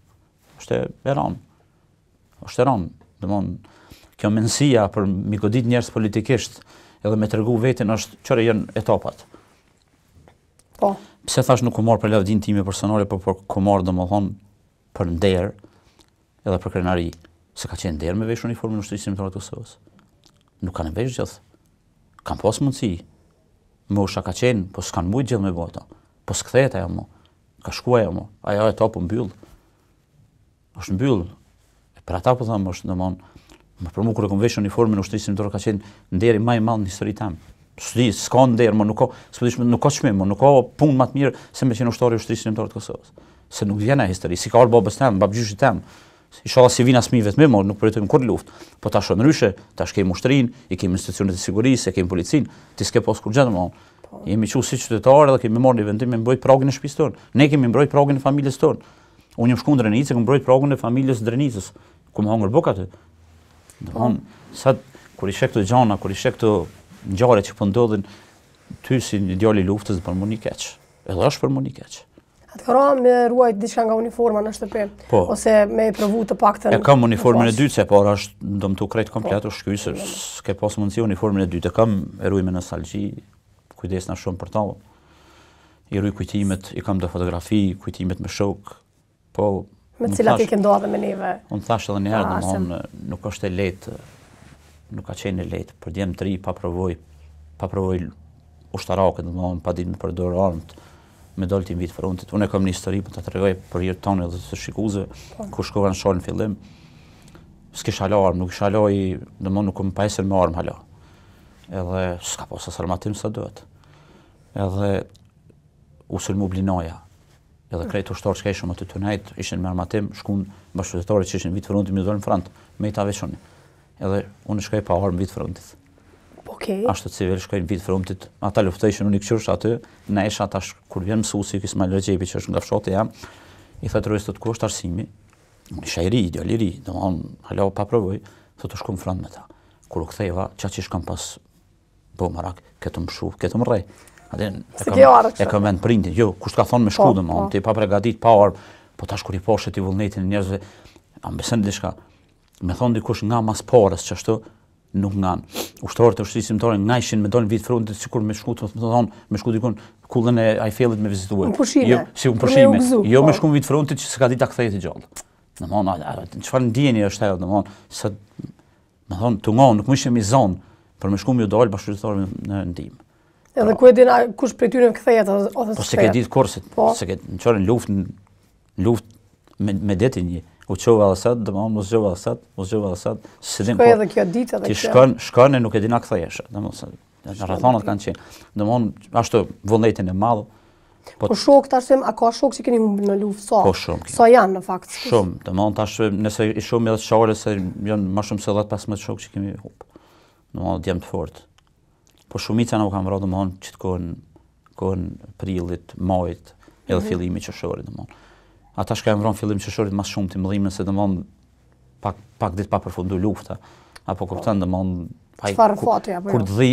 Është e rëndë. Është e rëndë. Domthonë, kjo mendësia për mi godit njerëz politikisht edhe me tregu veten është çore janë etapat. Po. Pse thash nuk u marr për lavdin time personale, por ku marr domethënë për nder edhe për krenari. Se ka qenë nder me vesh uniformën e ushtrisë shqiptare të Kosovës. Nuk kanë vesh gjithë. Kanë pas mundësi. Mosha ka qenë, po s'kan mujt gjithë me bota. Po s'kthehet ajo më. Ka shkuar ajo më. Ajo etapë mbyll. Është mbyll. Për ata po them është domthon për mua kur e kam veshur uniformën e ushtrisë shqiptare ka qenë nderi më i madh në historinë time. S'ka nder, më nuk ka çmim, nuk ka punë më të mirë se me qenë ushtari i ushtrisë shqiptare të Kosovës. Se nuk vjen ai histori, si ka ardhur babës tim, babgjyshit tim. Inshallah si vin as mi vetëm, nuk pritojmë kur luftë. Po tash ndryshe, tash kemi ushtrinë, i kemi institucionet e sigurisë, e kemi policinë, ti s'ke pas kur gjë domthon. Jemi qenë si qytetarë dhe kemi marrë një vendim me mbrojt pragin e shtëpisë tonë. Ne kemi mbrojt pragin e familjes tonë. Unë jam shkuar në Drenicë, kam mbrojt pragin e familjes Drenicës, ku më hangër buk aty. Domthon, sa kur i sheh këto gjëra, kur i sheh këto ngjarje që po ndodhin, ty si një djalë i luftës për mua një keq. Edhe është për mua një keq. Atë ka me ruajt diçka nga uniforma në shtëpi, ose me provu të paktën. E kam uniformën e dytë, se para është do më të krejt komplet, është ky se s'ke pas mundësi uniformën e dytë. E kam, e ruaj me nostalgji, kujdesna shumë për ta. I ruaj kujtimet, i kam do fotografi, kujtimet me shok. Po me cilat i ke ndodhe me neve. Unë thash edhe një herë, domthon nuk është e lehtë, nuk ka qenë e lehtë për djem të ri pa provoj ushtarakët, domthon pa ditë me përdor armët. Me dalë ti mbi të frontit. Unë kam një histori për ta tregoj për hirë tonë edhe të shikuesve, ku shkova në shalë në fillim. S'kisha alarm, nuk isha loj, domthon nuk më pasën me armë hala. Edhe s'ka pas as armatim sa duhet. Edhe u sulmu blinaja. Edhe krejt ushtarë që ishëm aty të nejt, ishin me armatim, shkun bashkëqytetarët që ishin mbi të frontit me dalë në front, me i ta veçoni. Edhe unë shkoj pa armë mbi të frontit. Ashtu civil shkojnë vit frontit, ata luftojshin, unë i këshursh aty, ne isha tash kur vjen mësuesi Ismail Rexhepi që është nga fshati jam, i thotë rreth ku është arsimi. Unë isha i ri, djalë i ri, domthon hala pa provoj, thotë shkoj në front me ta. Kur u ktheva, çaçish kam pas po marak, këtu më shuh, këtu më rrej. Atë e kam vend prindin, jo, kush ka thonë me shku domthon, ti pa përgatit, pa armë, po tash kur i poshtë ti vullnetin e njerëzve, ambesen diçka. Me thon dikush nga mas parës çashtu nuk ngan. Ushtarët e ushtrisë shqiptare ngajshin me dalë vit frontit sikur me shku të thon, me shku dikun kullën e Eiffelit me vizituar. Jo, si un pushime. Jo me shku vit frontit që s'ka ditë ta kthehet i gjallë. Domthon, çfarë ndjeni është ajo, domthon, se domthon tungon, nuk mishim i zon për me shku me dal bashkëqytetarë në ndihmë. Edhe ku e din kush prej tyre kthehet ose s'kthehet. Po se ke ditë kurset, se ke çorën luftë me detin një. U qova dhe sat, domthon mos gjova dhe sat, se dim. Shkoj edhe kjo ditë edhe kjo. Ti shkon e nuk e dina kthehesh, domthon rrethonat kanë qenë. Domthon ashtu vullnetin e madh. Po shok tash a ka shok që keni humbur në luftë sa? Po shumë. Sa janë në fakt? Shumë, domthon tash nëse i shumë edhe çore se janë më shumë se 10-15 shok që kemi humbur. Domthon djem të fortë. Po shumica na u kanë vrarë domthon që të kohën prillit, majit, edhe fillimi qershorit domthon. Ata shka e mbron fillim qershorit mas shumë të mëdhim nëse domthon pak ditë pa përfunduar lufta, apo kupton domthon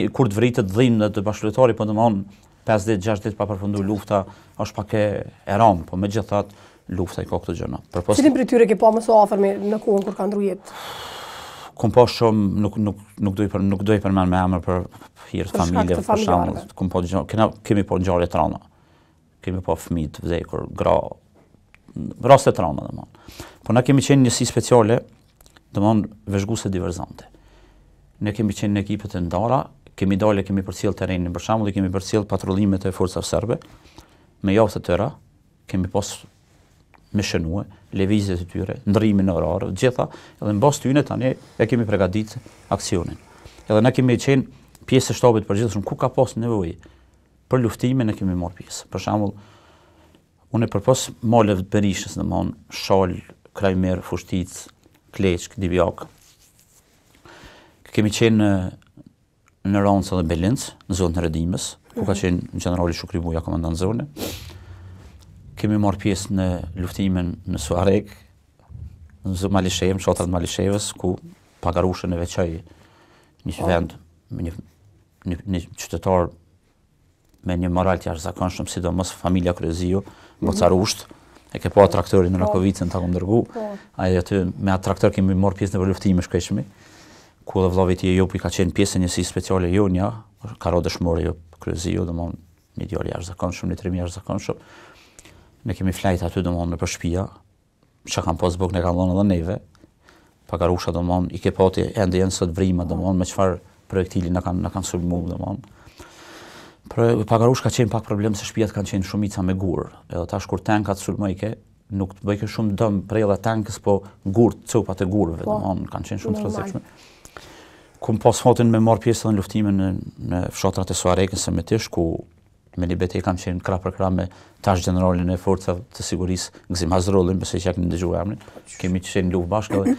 kur të vritet dhimbja të bashkëqytetarit, po domthon 5 ditë, 6 ditë pa përfunduar lufta, është pak e rëndë, po megjithatë lufta i ka këto gjëra. Cilin prej tyre ke pa më së afërmi në kohën kur ka ndruar jetë? Kom pa shumë, nuk do i përmend me emër për hir të familjes, për shembull, kom pa kemi pa ngjarje të rënda. Kemi pa fëmijë të vdekur, gra raste të rana, domon. Po na kemi qenë njësi speciale, domon vëzhguese diverzante. Ne kemi qenë në ekipet e ndara, kemi dalë, kemi përcjell terrenin, për shembull, kemi përcjell patrullimet e forcave serbe me javë të tëra, kemi pas me shënue, lëvizjet e tyre, ndrimin orar, gjitha, edhe mbas tyne tani e kemi përgatitur aksionin. Edhe ne kemi qenë pjesë e shtabit përgjithshëm ku ka pas nevojë për luftime, ne kemi marrë pjesë. Për shembull, unë përpos maleve të Berishës, domthon Shal, Krajmer, Fushtic, Kleçk, Divjak. Kemi qenë në Rancë dhe Belinc, në zonën e Redimës, ku ka qenë generali Shukri Buja, komandant zone. Kemi marrë pjesë në luftimin në Suareg, në zonë Malishev, në shatrat Malishevës, ku pagarushën e veçaj një vend, një qytetar me një moral të jashtëzakonshëm, sidomos familja Kryezio, Bocarusht, e ke pa traktorin në Rakovicën ta ndërgu. Ai aty me atë traktor kemi marrë pjesë në luftime shkëshmi, ku dhe vllavit i Jopi ka qenë pjesë e njësi speciale Jonja, ka ro dëshmore jo Kryezio, domthon një djalë jashtëzakonshëm, një trim jashtëzakonshëm. Ne kemi flajt aty domthon nëpër shtëpia, çka kanë pas buk ne kanë dhënë edhe neve. Pagarusha domthon i ke pati ende janë sot vrima domthon me çfarë projektili na kanë sulmuar domthon. Pagarush ka qenë pak problem se shtëpiat kanë qenë shumica me gur. Edhe tash kur tankat sulmojke, nuk të bëjke shumë dëm prej edhe tankës, po gur, copat e gurëve, domthon kanë qenë shumë të rrezikshme. Kum pas fatin me marr pjesë në luftimin në fshatrat e Suarekës së Metish, ku me një betejë kam qenë krah për krah me tash generalin e forcave të sigurisë Gzim Hazrollin, besoj që keni dëgjuar emrin. Kemi qenë luftë bashkë edhe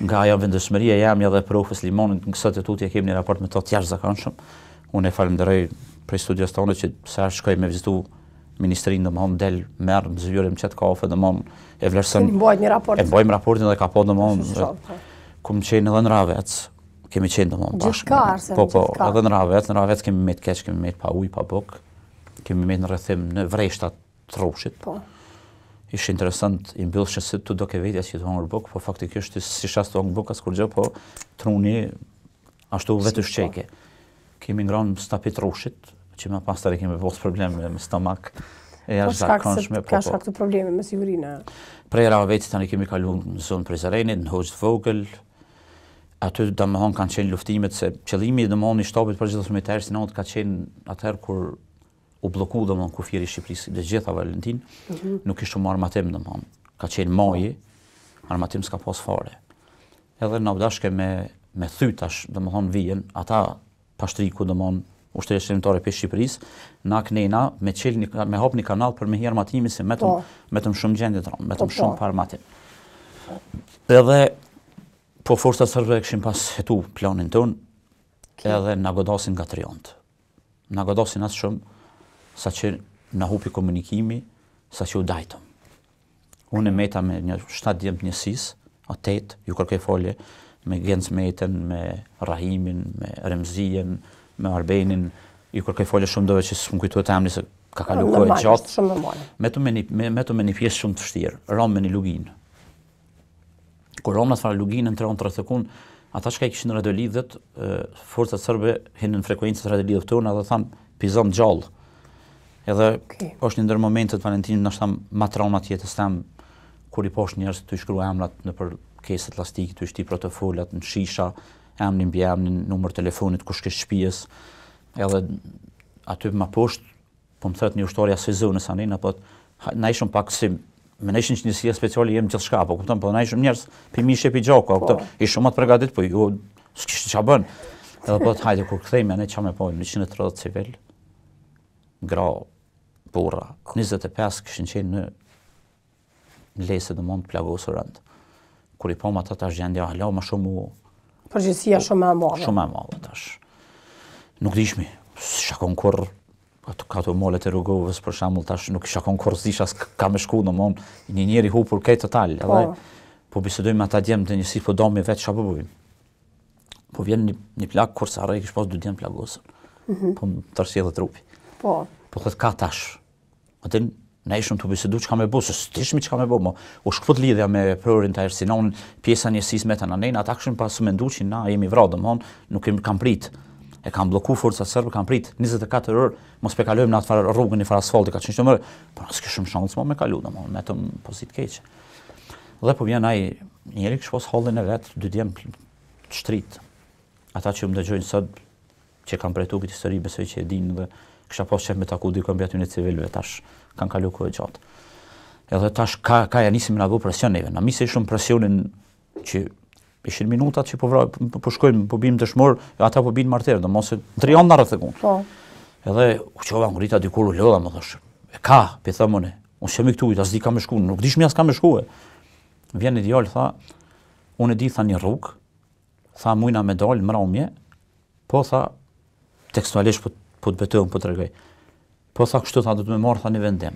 nga ajo vendosmëria jam edhe profes Limonit, në sot e tutje kemi një raport me to të jashtëzakonshëm. Unë e falenderoj prej studios tonë që sa shkoj me vizitu ministrinë, domthon del merr më zgjurim çet kafe, domthon e vlerëson. Mbajt një raport. E mbajmë raportin dhe ka po domthon kum qenë edhe në Ravec. Kemi qenë domthon bashkë. Po, edhe në Ravec kemi me të keq, kemi me pa ujë, pa buk. Kemi me në rrethim në vreshtat të rrushit. Po. Ishte interesant, i mbyllshë se tu do ke vetja që të hongër buk, po faktikisht si shas të hongër buk as kur gjë, po truni ashtu vetë shqeke. Kemi ngrënë stapit rrushit, që më pas tani kemi pas probleme me stomak e jashtëzakonshme. Ka shkak të probleme me sigurinë. Prej Ravecit tani kemi kaluar në zonë Prizrenit, në Hoxh të Vogël. Aty domthon kanë qenë luftimet se qëllimi domthon i shtabit përgjithshëm të Ersinat ka qenë atëherë kur u blloku domthon kufiri i Shqipërisë dhe gjitha Valentin, nuk ishte më armatim domthon. Ka qenë maji, armatim s'ka pas fare. Edhe na dashke me thytash domthon vijën ata pashtriku domthon ushtria shërimtare e Shqipërisë, na knena me hap një kanal për me hi armatimin se metëm shumë gjendje të rëndë, metëm shumë për armatim. Edhe po forcat serbe kishin pas hetu planin ton, edhe na godasin nga triont. Na godasin atë shumë sa që na hupi komunikimi, sa që u dajtëm. Unë e meta me një 7 djemt njësis, 8, ju kërkej folje, me Genc Metën, me Rahimin, me Remzijen, me Arbenin, ju kërkej folje shumë dove që s'më kujtuat e amni se ka kalu kohë gjatë. Metu me një pjesë shumë të vështirë, ram me një luginë. Kur romnat fara luginën në 3 sekundë, ata që ka i kishin radiolidhet, forcat serbe hinë në frekuencët radiolidhëve tona dhe thanë pizon gjallë. Edhe është një ndër momentet Valentin ndoshta më traumat jetës tam, kur i posh njerëz të shkruaj emrat nëpër keset llastike, të shti protofolat në shisha, emrin mbi emrin, numër telefonit kush ke shtëpisë. Edhe aty më poshtë, po më thot një ushtarja së zonës anin, apo na ishim pak si me na ishin njësia speciale jem gjithçka, po kupton, po na ishim njerëz pimishe pi gjaku, kupton. Ishim më të përgatitur, po ju s'kishte ç'a bën. Edhe po hajde kur kthehemi ne çamë po 130 civil. Gra, burra, 25 kishin qenë në lesë domthon plagosur rënd. Kur i pam ata tash gjendja hala më shumë përgjithësia shumë e madhe. Shumë e madhe tash. Nuk dishmi, shakon kur ka të molet e rrugovës për shembull tash nuk isha konkurs disha ka me shku domthon një njeri hupur këtë total, edhe po bisedojmë ata djemt të njësi po domi vetë çfarë bëjmë. Po vjen një plak kur sa rrej kish pas 2 djem plagosur. Po tërsi edhe trupi. Po thot ka tash. Atë na ishim të bisedu çka me bëu, s'dishmi çka me bëu, u shkput lidhja me prorin të Ersinon, pjesa njësisë me të nanen, ata kishin pas menduar që na jemi vrarë domthon, nuk kemi kam prit. e kanë bloku forcat serbe, kanë prit 24 orë, mos pe kalojmë në atë farë rrugën i farë asfalti, ka qenë çmërë, po s'ke shumë shans më me kalu, domethënë me të pozitë keq. Dhe po vjen ai njëri që pos hallin e vet, dy djem shtrit. Ata që më dëgjojnë sot që kanë përjetuar këtë histori, besoj që e dinë dhe kisha pas qef me taku dy mbi aty në civilëve, tash kanë kalu kohë gjatë. Edhe tash ka ja nisim na bëu presion neve. Na misi shumë presionin që ishin minutat që po shkojmë, po bim dëshmor, ata po bin martër, domosë 3 janë në rreth sekond. Po. Edhe u qova ngrita dikur u lodha më thosh. E ka, pe them unë. Unë jam këtu, as di kam shkuar, nuk dish më as kam shkuar. Vjen një djalë tha, unë e di tha një rrugë, tha mujna me dal mramje, po tha tekstualisht po të betejm po tregoj. Po tha kështu tha do të më marr tha një vendim.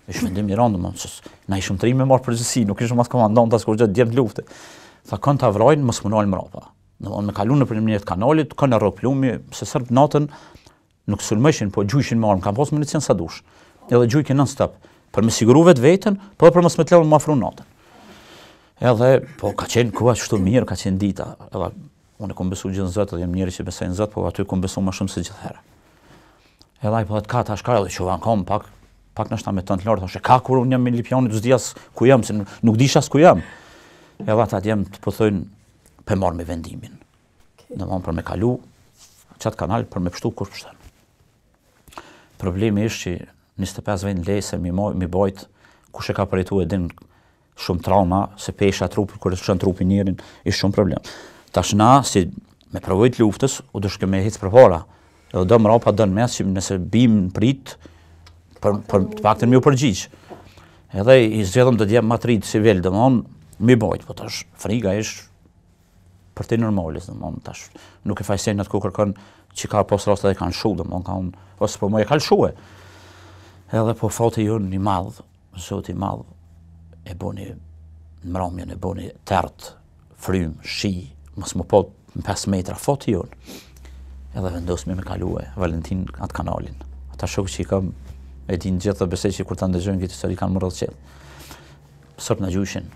Është vendim i rëndë, na ishim trim me marr përgjegjësi, nuk ishim as komandant as kur gjatë djem lufte. Tha kanë ta vrojnë, mos munojnë mrapa. Domthonë me kalun nëpër një të kanalit, kanë rrok plumi, se serb natën nuk sulmëshin, po gjujshin me armë, kanë pas municion sa dush. Edhe gjujkin non stop, për me siguru vetën, po për mos me të lënë më afro natën. Edhe po ka qenë koha çdo mirë, ka qenë dita. Edhe unë kam besuar gjë në Zot, jam njëri që besoj në Zot, po aty kam besuar më shumë se gjithherë. Edhe ai po të ka tash ka edhe që kam pak nështa me tënë të lorë, thoshe, ka kur unë jam me Lipjanit, du s'di as ku jam, se nuk di as ku jam. Edhe ata djem të po thojnë, pe marrë me vendimin. Në mënë për me kalu, qatë kanal për me pështu kush pështën. Problemi ishtë që 25 vend lejse mi bajt, kush e ka përjetu e din shumë trauma, se pesha trupi, kur e shën trupi njerin, ishtë shumë problem. Tash na, si me provojt luftës, u dushke me hicë për para. Edhe do më rapa dënë mes që nëse bim në prit, për të paktën mi u përgjigj. Edhe i zgjedhëm të djem matrit civil, domthon mi bajt, po tash friga është për të normalis, domthon tash nuk e fajsen atë ku kërkon që ka pas raste dhe kanë shu, domthon kanë ose po më e kanë shue. Edhe po fati jon i madh, Zoti i madh e boni mbrëmjen e boni tert, frym, shi, mos më po 5 metra fati jon. Edhe vendosmi me kalue Valentin atë kanalin. Ata shokë që i kam e din gjithë dhe besej që kur ta ndëgjojnë këtë histori kanë më rrëdhë qëllë. Sot në gjyshin,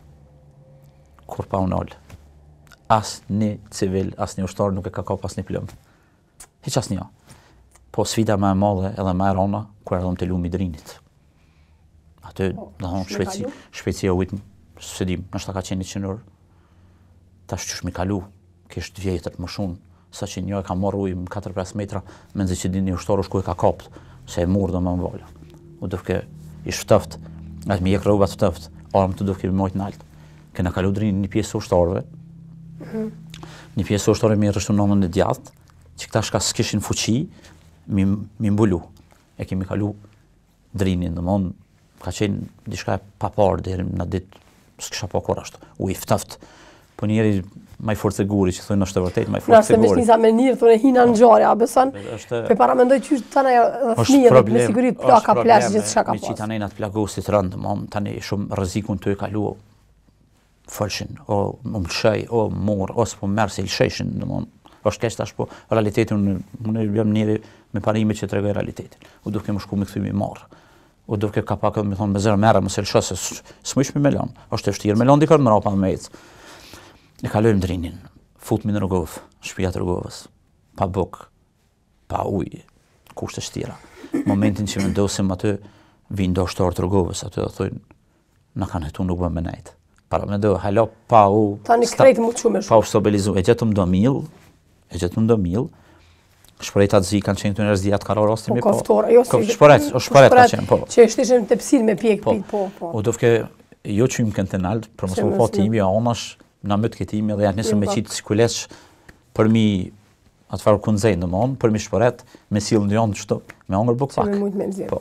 kur pa unë as një civil, as një ushtar nuk e ka kap as një plëmë. Hiq as një. Po sfida me e madhe edhe me e rana, kur erdhëm të lumi drinit. Aty, shpejtësia ujtë, së dim, nështë ta ka qenë 100 orë. Ta shqysh mi kalu, kështë vjetër më shumë, sa që një e ka marrë ujë më 4-5 metra, me nëzë që din një ushtar është ku e ka kapët, se e murë dhe më më vala. U dëfke ishtë ftëft, atë mi jek rëvat ftëft, armë të dëfke më mojtë naltë. Kena kalu drinë një pjesë ushtarëve, një pjesë ushtarëve mi rështu nëmën e djathë, që këta shka s'kishin fuqi, mi mbulu. E kemi kalu drinin, dhe mon, ka qenë dishka e paparë dhe në ditë, s'kisha pa kur ashtu, u i ftëft. Po njeri maj forcë e guri, që thujnë është të vërtet, maj forcë e guri. Nëse me me njërë, thune hina në gjare, a beson? Pe para mendoj që tëne fëmijë, me sigurit plaka plesh, gjithë shka ka pas. Mi që tani në atë plagosit rëndë, tani shumë rëzikun të e kalu, fëlshin, o më lëshej, o mor, ose po merë se i lëshejshin, është keq tash, po realitetin, unë jam njeri me parime që të regoj realitetin. U duke më shku me këthymi marë. U duke ka pak me thonë me zërë merë, më se lëshë, se s'mësh me melon. Është e vështirë, melon dikër më rapa me ecë. E kalojmë drinin, futmi në Rrogovë, shtëpia të Rrogovës, pa bukë, pa ujë, kushte shtira. Momentin që vendosim aty, vinë do shtorë të Rrogovës, aty dhe thujnë, na kanë hetu nuk bëm me nejtë. Para me do, halo, pa u... Ta një krejtë më të shumë. Pa u stabilizu, e gjetëm do milë, shpërejta të zi kanë qenë të nërës dhjatë karo rastimi, po. Shpëret ka qenë, po. Që është ishën të pësil me pjekë, po. U dofke, jo që im kënë të naltë, për mësë po timi, anash, na mëtë këtimi dhe janë nësëm me qitë si kulesh për mi atë farë kundzejnë në mënë, për mi shpëret, me silë në janë qëto, me angër buk pak. Po.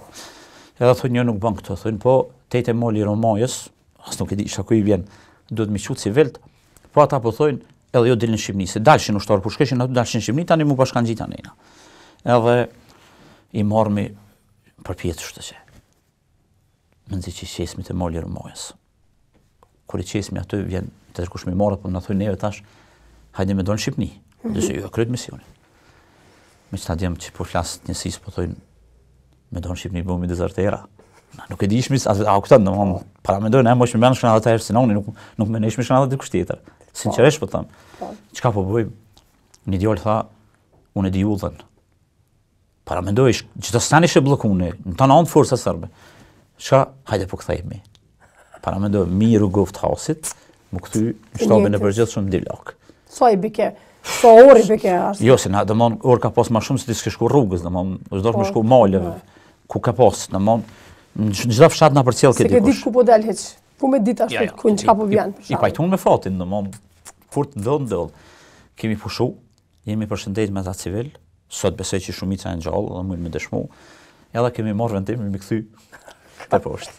Edhe thujnë një nuk bën këto, thujnë po, tejtë e moli Romajës, asë nuk e di isha ku i vjen, do të mi qutë si vilt, po ata po thujnë, edhe jo dilin në Shqipni, se dalshin ushtarë, po shkeshin aty dalshin në Shqipni, tani mu bashkan gjitha nejna. Edhe i marmi për pjetë shtë që. Më nëzi që qesmi të moli Romajës. Kur i qesmi aty vjen të tërkush me marrë, po në thujnë neve tash, hajde me do në Shqipni, dhe se ju e kryt misionin. Me që ta djemë që po flasë njësis, po thujnë, me do në Shqipni bëmi dezertera. Nuk e di ishmis, a këtën, në mëmë, para me dojnë, e mos me benë shkëna dhe të herë sinoni, nuk me ne ishmi shkëna dhe dikush tjetër. Sinqeresh, po thëmë, qka po bëjmë? Një djallë tha, unë e di ullën. Para mendoj, gjithë stan ishe blokune, në të anë forca sërbe. Shka, hajde po këthejmi. Para mendoj, miru goft hasit, më këthy në shtabin e përgjithshëm Divlak. Sa i bike? Sa orë i bike? Jo, se na, dëmon, orë ka pas ma shumë se ti s'ke shku rrugës, dëmon, është dosh me shku maleve, ku ka pas, dëmon, në gjitha fshat na për cjellë këtë dikush. Se ke ditë ku po del heq, ku me ditë ashtu, ku në qka po vjen. I pajtun me fatin, dëmon, furt ndëll. Kemi pushu, jemi përshëndet me ta civil, sot besoj që shumica e gjallë, dhe mujnë me dëshmu, edhe kemi marrë vendim, me këthy të poshtë.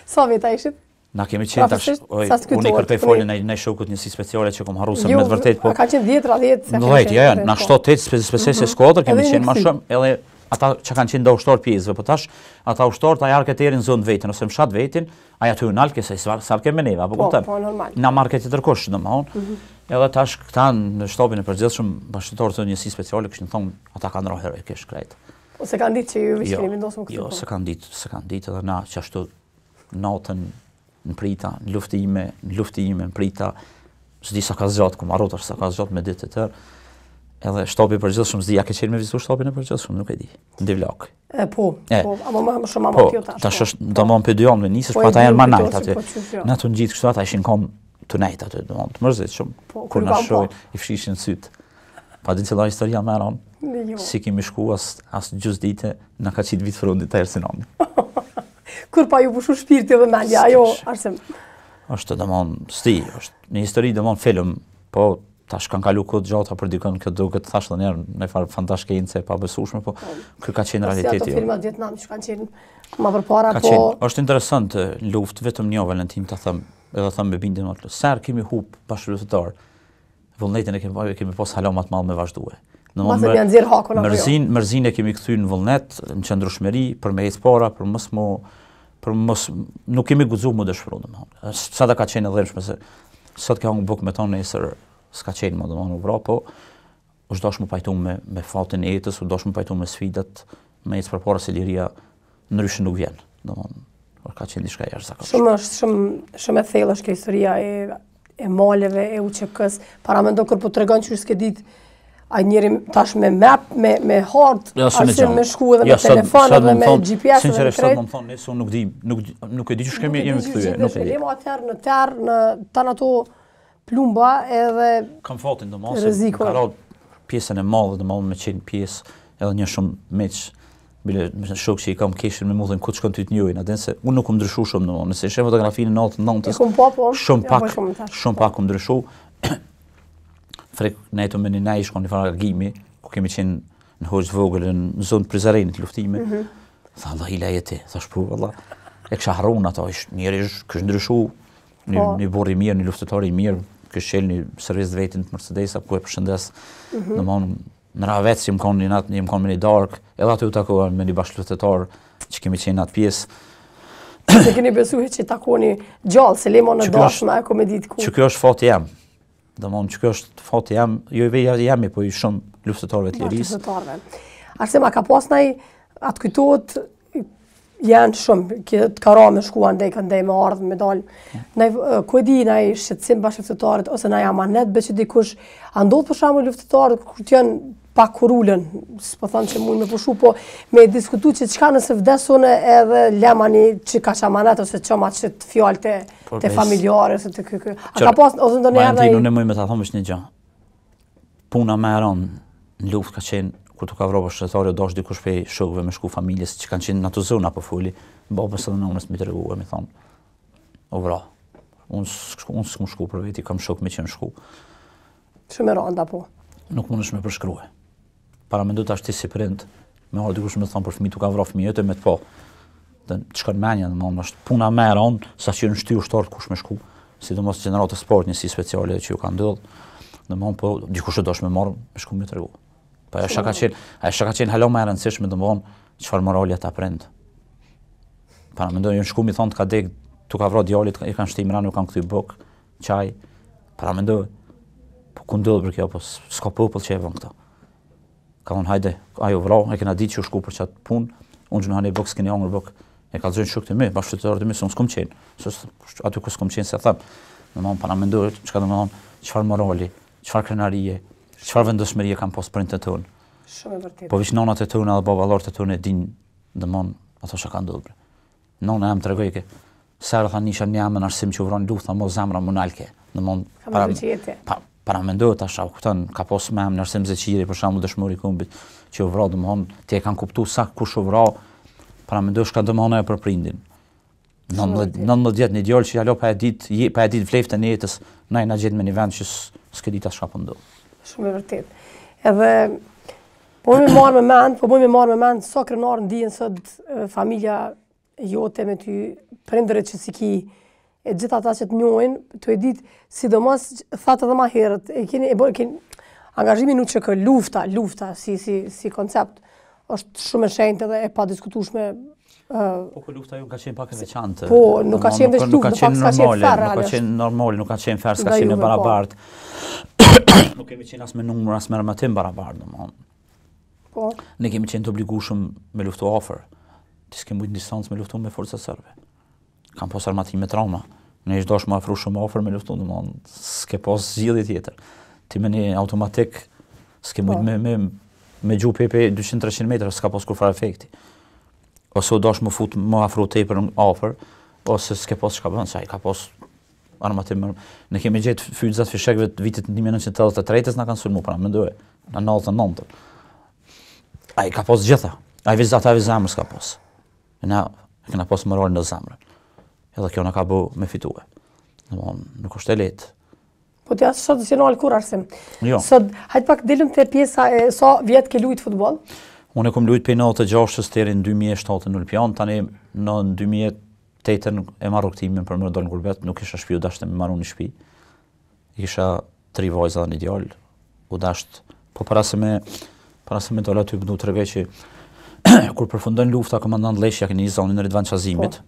Sa veta ishit? Na kemi qenë tash, unë i kërkoj foljen në shokut njësi speciale që kom harru se me të vërtet, po... Ka qenë 10, na 7-8 speciale skuadër, kemi qenë ma shumë, edhe ata që kanë qenë da ushtar pjesëve, po tash, ata ushtar ta jarë këtë erin zonë vetën, ose më shatë vetën, aja të unalë, këse sa keme neve, apo kuptem. Po, normal. Na market i tërkosh, dhe më honë, edhe tash këta në shtabin e përgjithshëm bashkëtorë të njësi speciale, këshin thonë, ata kanë roherë e kesh krejt. Ose kanë ditë që ju vishë keni vendosur kështu? Jo, se kanë ditë, edhe na që ashtu natën në prita, në luftime, në prita, s'di sa ka zgjatë, ku marrot është sa ka zgjatë me ditë të tërë, edhe shtabi i përgjithshëm, s'di, a ke qenë me vizitu shtabin e përgjithshëm, nuk e di, në Divlak. Po, ama më shumë ama tjo tash. Tash është, do më në për 2 janë me nisësh, pa ata janë ma najt aty. Në të në gjitë kështu ata ishin kom të najt aty, do më të mërzit shumë, kur në shoj, i fshishin sytë. Pa di cila historia më eron, si kemi shku as gjus dite, në ka qitë vitë frundit të ersinon. Kur pa ju pushu shpirti dhe mendja, ajo, arsem. është domon sti, është një histori domon film, po tash kanë kalu kohë gjata për dikon këtë duket thash edhe një në far fantashkencë pa besueshme, po ky ka qenë realiteti. Si ato filmat Vietnam që kanë qenë më përpara, po është interesant luftë vetëm një Valentin ta them, edhe them me bindje më sa kemi hub bashkëluftëtar. Vullnetin e kemi pas hala më të madh me vazhduar. Mërzin e kemi kthyr në vullnet, në qëndrueshmëri për me ecë para, për mos nuk kemi guxuar më dëshpëru domethënë. Sa ka qenë dhëmshme se sot ka hung buk me tonë nesër s'ka qenë më domethënë u vra, po është dosh më pajtu me fatin e jetës, u dosh më pajtu me sfidat, me ecë përpara se liria ndryshe nuk vjen. Domethënë ka qenë diçka jashtëzakonshme. Shumë e thellë është kjo historia e maleve, e UÇK-s. Para mendo kur po tregon që s'ke ditë a njëri tash me map, me hard, asim me shku edhe me telefon edhe me GPS edhe me krejt. Sinqerisht, më thonë, nesë nuk e di që jemi këthyre, nuk e di. Jemi atëherë në terë, në tanë ato plumba edhe kam fatin do mos, ka rrë pjesën e madhe do me qenë pjesë edhe një shumë meq, bile shok që i kam keshin me mullin ku të shkon ty të njojnë, adin se unë nuk ndryshu shumë në nëse ishe fotografinë në 99-ës, shumë pak ndryshu. Frek ne të me një nej shkon një farë argimi, ku kemi qenë në hoqë vogël, në zonë prizarenit luftime. Tha, Allah, ila jeti, thash po, Allah. E kësha harun ato, njëri kështë ndryshu, një borë i mirë, një luftëtar i mirë, kështë qelë një servis dhe vetin të Mercedesa, ku e përshëndes. Në mon, në ravet si më konë me një dark, edhe aty u takoha me një bashkëluftëtar që kemi qenë atë pjesë. Se keni besu që takoni gjallë, se lemo në dashme, e komedit ku. Që kjo është fati jam. Domthon që kjo është fati jam, jo i jemi, po i shumë luftëtarëve të lirisë. Arsema ka pas ndaj atë kujtohet janë shumë, që të ka ra me shku andej me ardhë, me dalë. Ku e di ndaj shqetësim bashkëluftëtarët ose ndaj amanet, be që dikush andodh për shembull luftëtarët kur të janë pak kurulën, s'po thonë që mund me pushu, po me diskutu që çka nëse vdesune edhe lemani që ka amanet ose çoma që të fjalë të familjare ose të kë. A ka pas ose ndonjëherë ai unë më ta them është një gjë. Puna më e rëndë në luftë ka qenë kur të ka vrarë bashkëtarë dash dikush prej shokëve me shku familjes që kanë qenë në ato zona apo foli, babës edhe nënës më treguar, më thon. O vra. Unë s'kam shku për veti, kam shok me që në shku. Shumë e rëndë apo? Nuk mundesh me përshkruaj. Para mendoj tash ti si prind, me ardhi dikush më thon për fëmijë tu ka vrarë fëmijët me të po. Të shkon menja, domethënë është puna më e rëndë sa që në shtyr ushtar kush më shku, sidomos gjenerat e sport njësi speciale që ju ka ndodhur. Domethënë po dikush do dosh më marr me shku më tregu. Po ajo shaka qenë hala më e rëndësishme domethënë çfarë morali ata prind. Para mendoj një shku më thon të ka dek, tu ka vrarë djalit, i kanë shtim ranë, u kanë kthy buk, çaj. Para mendoj po ku ndodh për kjo, po s'ka popull që e vën këto. Ka thonë, hajde, ajo vrau, e kena ditë që u shku për qatë punë, unë që në hanë e bëk, s'keni angër bëk, e ka zënë shukë të mi, bashkëtarët të mi, se unë s'kom qenë, aty ku s'kom qenë se thëmë, në mënë para mendojët, që ka dhe mënë, qëfar morali, qëfar krenarije, qëfar vendosmërije kam posë për në të tonë, Shumë e vërtet. Po veç nonat e tona dhe baballarët e tona e din domon ato çka ka ndodhur. Nona jam tregoj ke sa tha nisha në jamën arsim që vron lufta mos zemra munalke. Domon para mendoj tash kupton ka pas më në arsim zeqiri për shembull dëshmori kombit që u vra domon ti e kanë kuptuar sa kush u vra para mendosh ka domon ajo për prindin. 19 vjet në djalë që ja lo pa e ditë vleftën e jetës, na gjet me një vend që s'ke ditë as çka po ndodh. Shumë e vërtet. Edhe po më marr me mend sa krenar ndihen sot familja jote me ty prindërit që si ki e gjithë ata që të njohin, të e ditë, sidomos thatë edhe ma herët, angazhimi nuk që kë lufta si koncept, është shumë e shenjtë edhe e pa diskutueshme. Po kë lufta ju ka qenë pak e veçantë. Po, nuk ka qenë veç luftë, pak s'ka qenë ferë. Nuk ka qenë normale, nuk ka qenë ferë, s'ka qenë barabartë. Nuk kemi qenë as me numër, as me armatim barabartë, domethënë. Po. Ne kemi qenë të obligueshëm me luftu afër. Ti s'ke mujt në distancë me luftu me forca serbe. Kam pas armatime trauma. Ne ish dosh më afru shumë afër me luftu, domethënë s'ke pas zgjidhje tjetër. Ti me një automatik s'ke mujt me gju PP 200-300 metra, s'ka pas kur fare efekti. Ose u dosh më fut më afru tepër afër, ose s'ke pas çka bën, ai ka pas armatim. Ne kemi gjetë fytëzat fishekëve të vitit 1983-s na kanë sulmu pra mendoj. Në 99. Ai ka pas gjitha. Ai vizata zemrës ka pas. Na kena pas moral në zemrën. Edhe kjo na ka bë me fitue. Domthonë nuk është e lehtë. Po ti as sot s'jeno kur arsim. Jo. Sot hajt pak delëm te pjesa e sa vjet ke luajt futboll? Unë kam luajt prej 96-s deri në 2007 në Olympian, tani në 2008 e marr rrugtimin për më dal në gurbet, nuk isha shtëpi, u dashte më marrun në shtëpi. Isha 3 vajza dhe një djalë. U dasht, po para se me dal aty më tregoj që kur përfundon lufta komandant Leshja keni zonën e Ridvan Çazimit.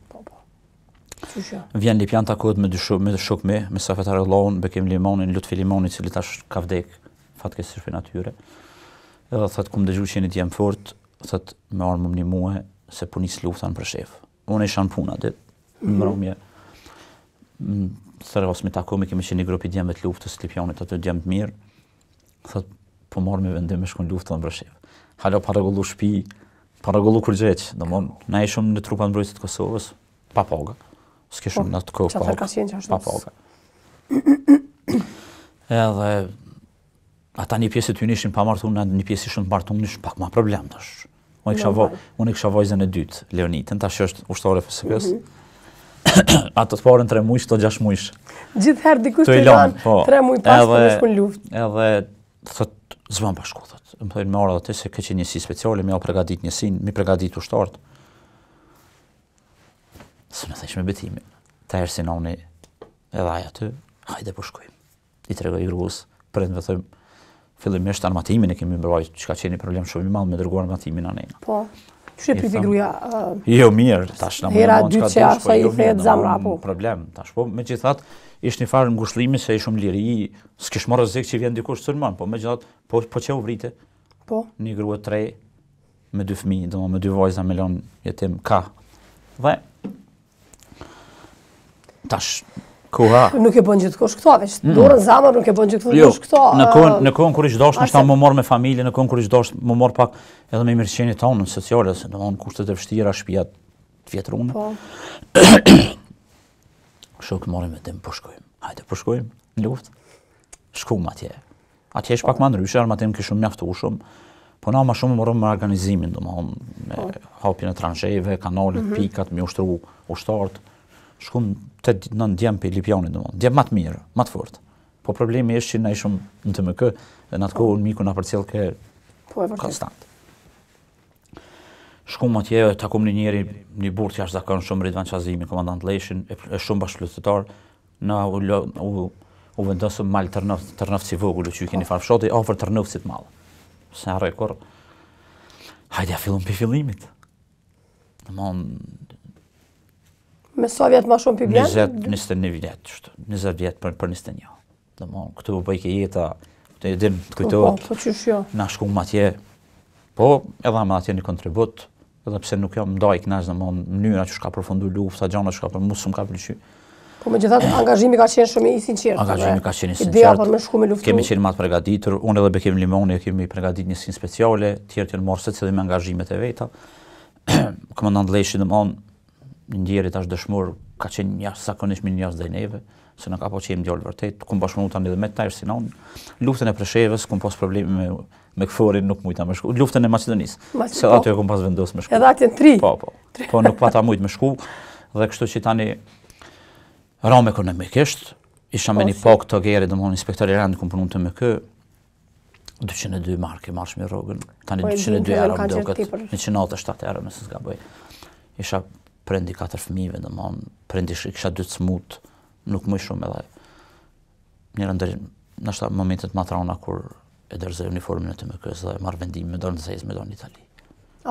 Vjen Lipjan takohet me shokme, me Safet Arëllon, Bekim Limonin, Lutfi Limoni, i cili tash ka vdek fatkeqësisht për natyrë. Edhe thotë kum dëgjuar që jeni të jam fort, thotë më armë një muaj se po nis lufta në Preshef. Unë isha në punë atë, mbrëmje. Thërros me takome kemi qenë një grup i djemve të luftës Lipjanit atë djem të mirë. Thotë po marr me vendim me shkon lufta në Preshef. Halo pa rregullu shtëpi, pa rregullu kurrëç, domthonë na ishim në trupa mbrojtësit të Kosovës, pa paga. S'ke shumë në të kohë pa paga. Edhe ata një pjesë të tyre ishin pa martuar, një pjesë ishin të martuar, ishin pak më problem tash. Unë kisha vajzën e dytë, Leonitën, tash është ushtore FSK-s. Ato të parën 3 muaj, këto 6 muaj. Gjithherë dikush të lanë 3 muaj pas të shkon luftë. Edhe thotë zvan bashku thotë. Më thonë me orë atë se që njësi speciale, më përgatit njësin, më përgatit ushtarët. Së në thesh me betimin, ta erë sinoni edhe aja të, hajde po shkojmë. I tregoj gruas, prindve thëmë, fillimisht armatimin e kemi mbrojt, që ka qenë një problem shumë i madh me dërguar armatimin anena. Po, që e priti gruja? Jo, mirë, tash në hera dytë që asa i thejet zamra, po. Problem, tash po, me gjithat, ishtë një farë ngushlimi se ishëm liri, s'kish më rrezik që vjen dikush sulmon, po me gjithat, po që u vrite. Po. Një grua 3, me 2 fëmijë, do me 2 vajza me lon jetim ka. Dhe tash koha nuk e bën gjithkohë këto, veç dorën zamër nuk e bën gjithkohë këto. Në kohën kur ish dashur nështa më marr me familje, në kohën kur ish dashur më marr pak edhe me mirëqenien tonë sociale, se domthon kushtet e vështira, shtëpia të vjetrune. Po. Shok marrim me tim po shkojmë. Hajde po shkojmë në luftë. Shkojmë atje. Atje është pak më ndryshe, armatim kishim mjaftueshëm. Po na më shumë morëm me organizimin, domthon me hapjen e transheve, kanalet, pikat, me ushtru ushtarët. Shkum 8-9 djem për Lipjanit, djem më të mirë, më të fort. Po problemi është që na ishëm në TMK dhe në atë kohë miku na përcjell ke konstant. Shkum atje, takom një burr të jashtëzakonshëm, Ridvan Çazimi, komandant Leshin, është shumë bashkëluftëtar. Na u vendosëm mal Tërnavci i vogël, që keni farfshoti afër Tërnavcit të madh. Se harroj kur. Hajde ja fillojmë për fillimit. Me sa vjet më shumë pi bjen? 21 vjet, 20 vjet për 21. Domthon këtu po i ke jeta, të dim të kujtohet. Po çish jo. Na shkum atje. Po, edhe më atje një kontribut, edhe pse nuk jam ndaj kënaq domthon mënyra që ka përfunduar lufta, gjëra që ka për mua s'm ka pëlqyer. Po megjithatë angazhimi ka qenë shumë i sinqertë. Angazhimi ka qenë i sinqertë. Ideja për me shku me luftu. Kemi qenë më të përgatitur. Unë edhe Bekim Limoni kemi përgatitur një sin speciale, tjerë janë marrë secili me angazhimet e veta. Komandant Leshi domthon ndjeri tash dëshmor ka qenë jashtëzakonisht mirë jashtë ndaj neve, se na ka po qenë djalë vërtet. Kum bashkëpunu tani edhe me Tajr Sinon. Luftën e Preshevës kum pas probleme me Kforin, nuk mujta me shku. Luftën e Maqedonisë. Se aty kum pas vendos me shku. Edhe aty 3. Po nuk pata mujt me shku dhe kështu që tani ram ekonomikisht, isha me një pak të gjerë, domthon inspektori rend kum punonte me kë 202 markë marrsh me rrogën. Tani 202 euro më duket. 197 euro nëse s'gaboj. Isha prendi 4 fëmijëve, domthon prendi kisha 2 smut, nuk më shumë edhe. Njëra ndër ndoshta momentet më traunë kur e dërzoi uniformën e TMK-s dhe marr vendim me dorë nxehtë me dorë në Itali.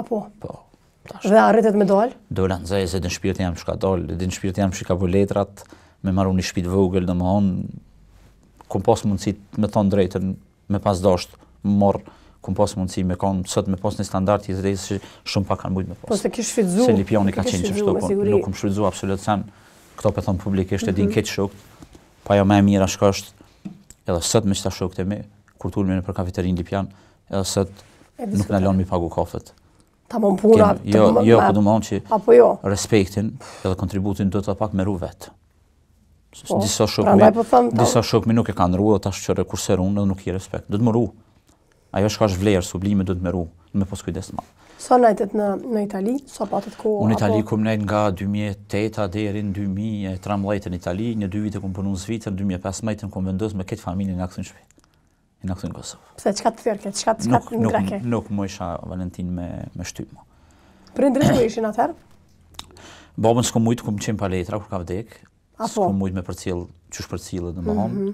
Apo? Po. Dhe arritet me dal? Dola nxehtë në shpirtin jam shka dal, në shpirtin jam shika po letrat, me marrë një shtëpi të vogël, domthon kum pas mundësi me thon drejtën, me pas dasht, morr kum pas mundësi me kon sot me pas një standard i drejtë shumë pak kanë mujt me pas. Po se kish shfrytzu. Se Lipioni ka qenë çështo, po nuk kum shfrytzu absolutisht. Këto po thon publikisht e din keq shokt. Pa jo më e mira shkosht. Edhe sot me çta shokët e mi, kur tulmi në për kafeterin Lipian, edhe sot nuk na lën mi pagu kafet. Ta mund puna. Jo, po domthon që apo jo. Respektin edhe kontributin do ta pak me ru vet. Disa shokë nuk e kanë ru, tash që kurse runë edhe nuk i respekt. Do të më ru. Ajo shka është vlerë, sublime, do të më ru, me pos kujdes ma. Sa najtet në Itali? Sa patët kohë? Unë Itali kum nejt nga 2008 deri në 2013 në Itali, një 2 vite kum punu në Zvicër, në 2015 kum vendos me këtë familje në këthën shpi. Në këthën Kosovë. Pse, qka të thërke? Qka të ngreke? Nuk më isha Valentin me shtyma. Prindrit ku ishin atëherë? Babën s'kom mujtë, kum qenë pa letra, kur ka vdek. S'kom mujtë me përcjell, qysh përcjellë dhe më honë.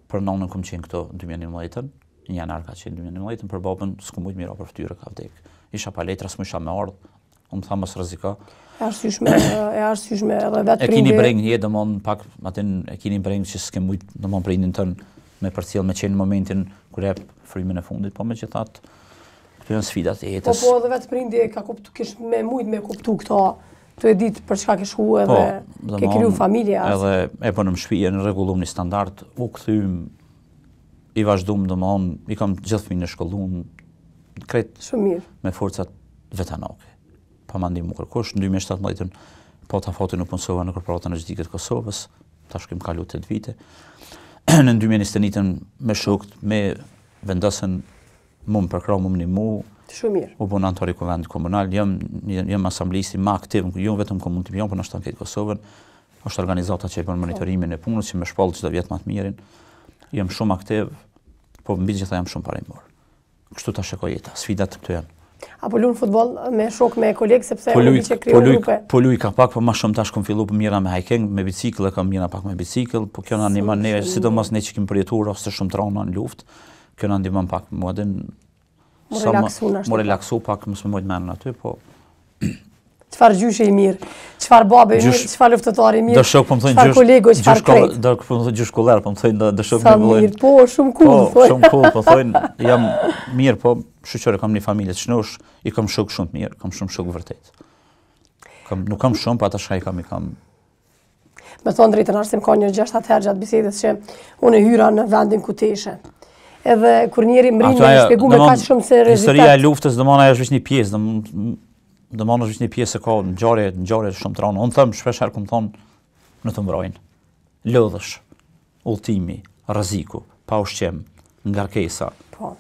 Për nonën kum qenë këto 2011, në janar ka qenë 2011, për babën s'kom mujtë mira për ftyre ka vdek. Isha pa letra, s'mu isha me ardhë, unë më tha mos rreziko. E arsyeshme edhe vetë prindi. E kini breng një, domon pak, atin e kini breng që s'kem mujtë, domon prindin tën me përcjell me qenë në momentin kur jep frymin e fundit, po megjithatë këto janë sfidat e jetës. Po edhe vetë prindi ka kuptu, kish me mujt me kuptu këto, të e ditë për çka ke shku edhe ke kriju familje. Edhe e po në shtëpi në rregullum një standard, u kthym i vazhdum domon, i kam gjithë fëmijën e shkollum, krejt shumë mirë. Me forcat vetanake. Pa mandim më kërkosh, në 2017 po ta fati në punësova në korporatën e justifikët Kosovës, tash kem kalu 8 vite. Në 2021 me shokët, me vendosën më përkrau më një mu, shumë mirë. U bon antar i kuvendit komunal, jam asamblejisti më aktiv, jo vetëm komunë të Pion, por në shtatë Kosovën, është organizata që e bën monitorimin e punës, që më shpall çdo vit më të mirin. Jam shumë aktiv, po mbi gjitha jam shumë parajmor. Kështu ta shikoj jeta, sfidat këto janë. Apo luan futboll me shok, me kolegë, sepse unë që krijoj grupe. Po luaj ka pak, po më shumë tash kam filluar mira me hiking, me bicikëll, kam mira pak me bicikëll, po kjo na ndihmon ne, sidomos ne që kemi përjetuar ose shumë trauma në luftë, kjo na ndihmon pak mua den më relaksu pak, mos më mojt menë aty, po... Qfar gjyshe i mirë, qfar babe i mirë, qfar luftëtari i mirë, qfar kolego, qfar krejt. Do po më thënë gjysh kullerë, po më thënë do shok me vëllojnë. Sa mirë, po, shumë cool. Po, shumë cool, po thënë, jam mirë, po, shqyqore, kam një familje të shnosh, i kam shok shumë mirë, kam shumë shok vërtet. Nuk kam shumë, pa ata shka i kam... Me thonë drejtën arsim ka një 6-7 herë gjatë bisedës që unë hyra në vendin ku teshe. Edhe kur njeri mrin me shpjegu me kaq shumë seriositet. Historia e luftës domon ajo është vetëm një pjesë, domon është vetëm një pjesë ka ngjarje shumë trauma. Unë them shpesh herë kum thon në të mbrojnë. Lodhësh, udhtimi, rreziku, pa ushqim, ngarkesa. Po.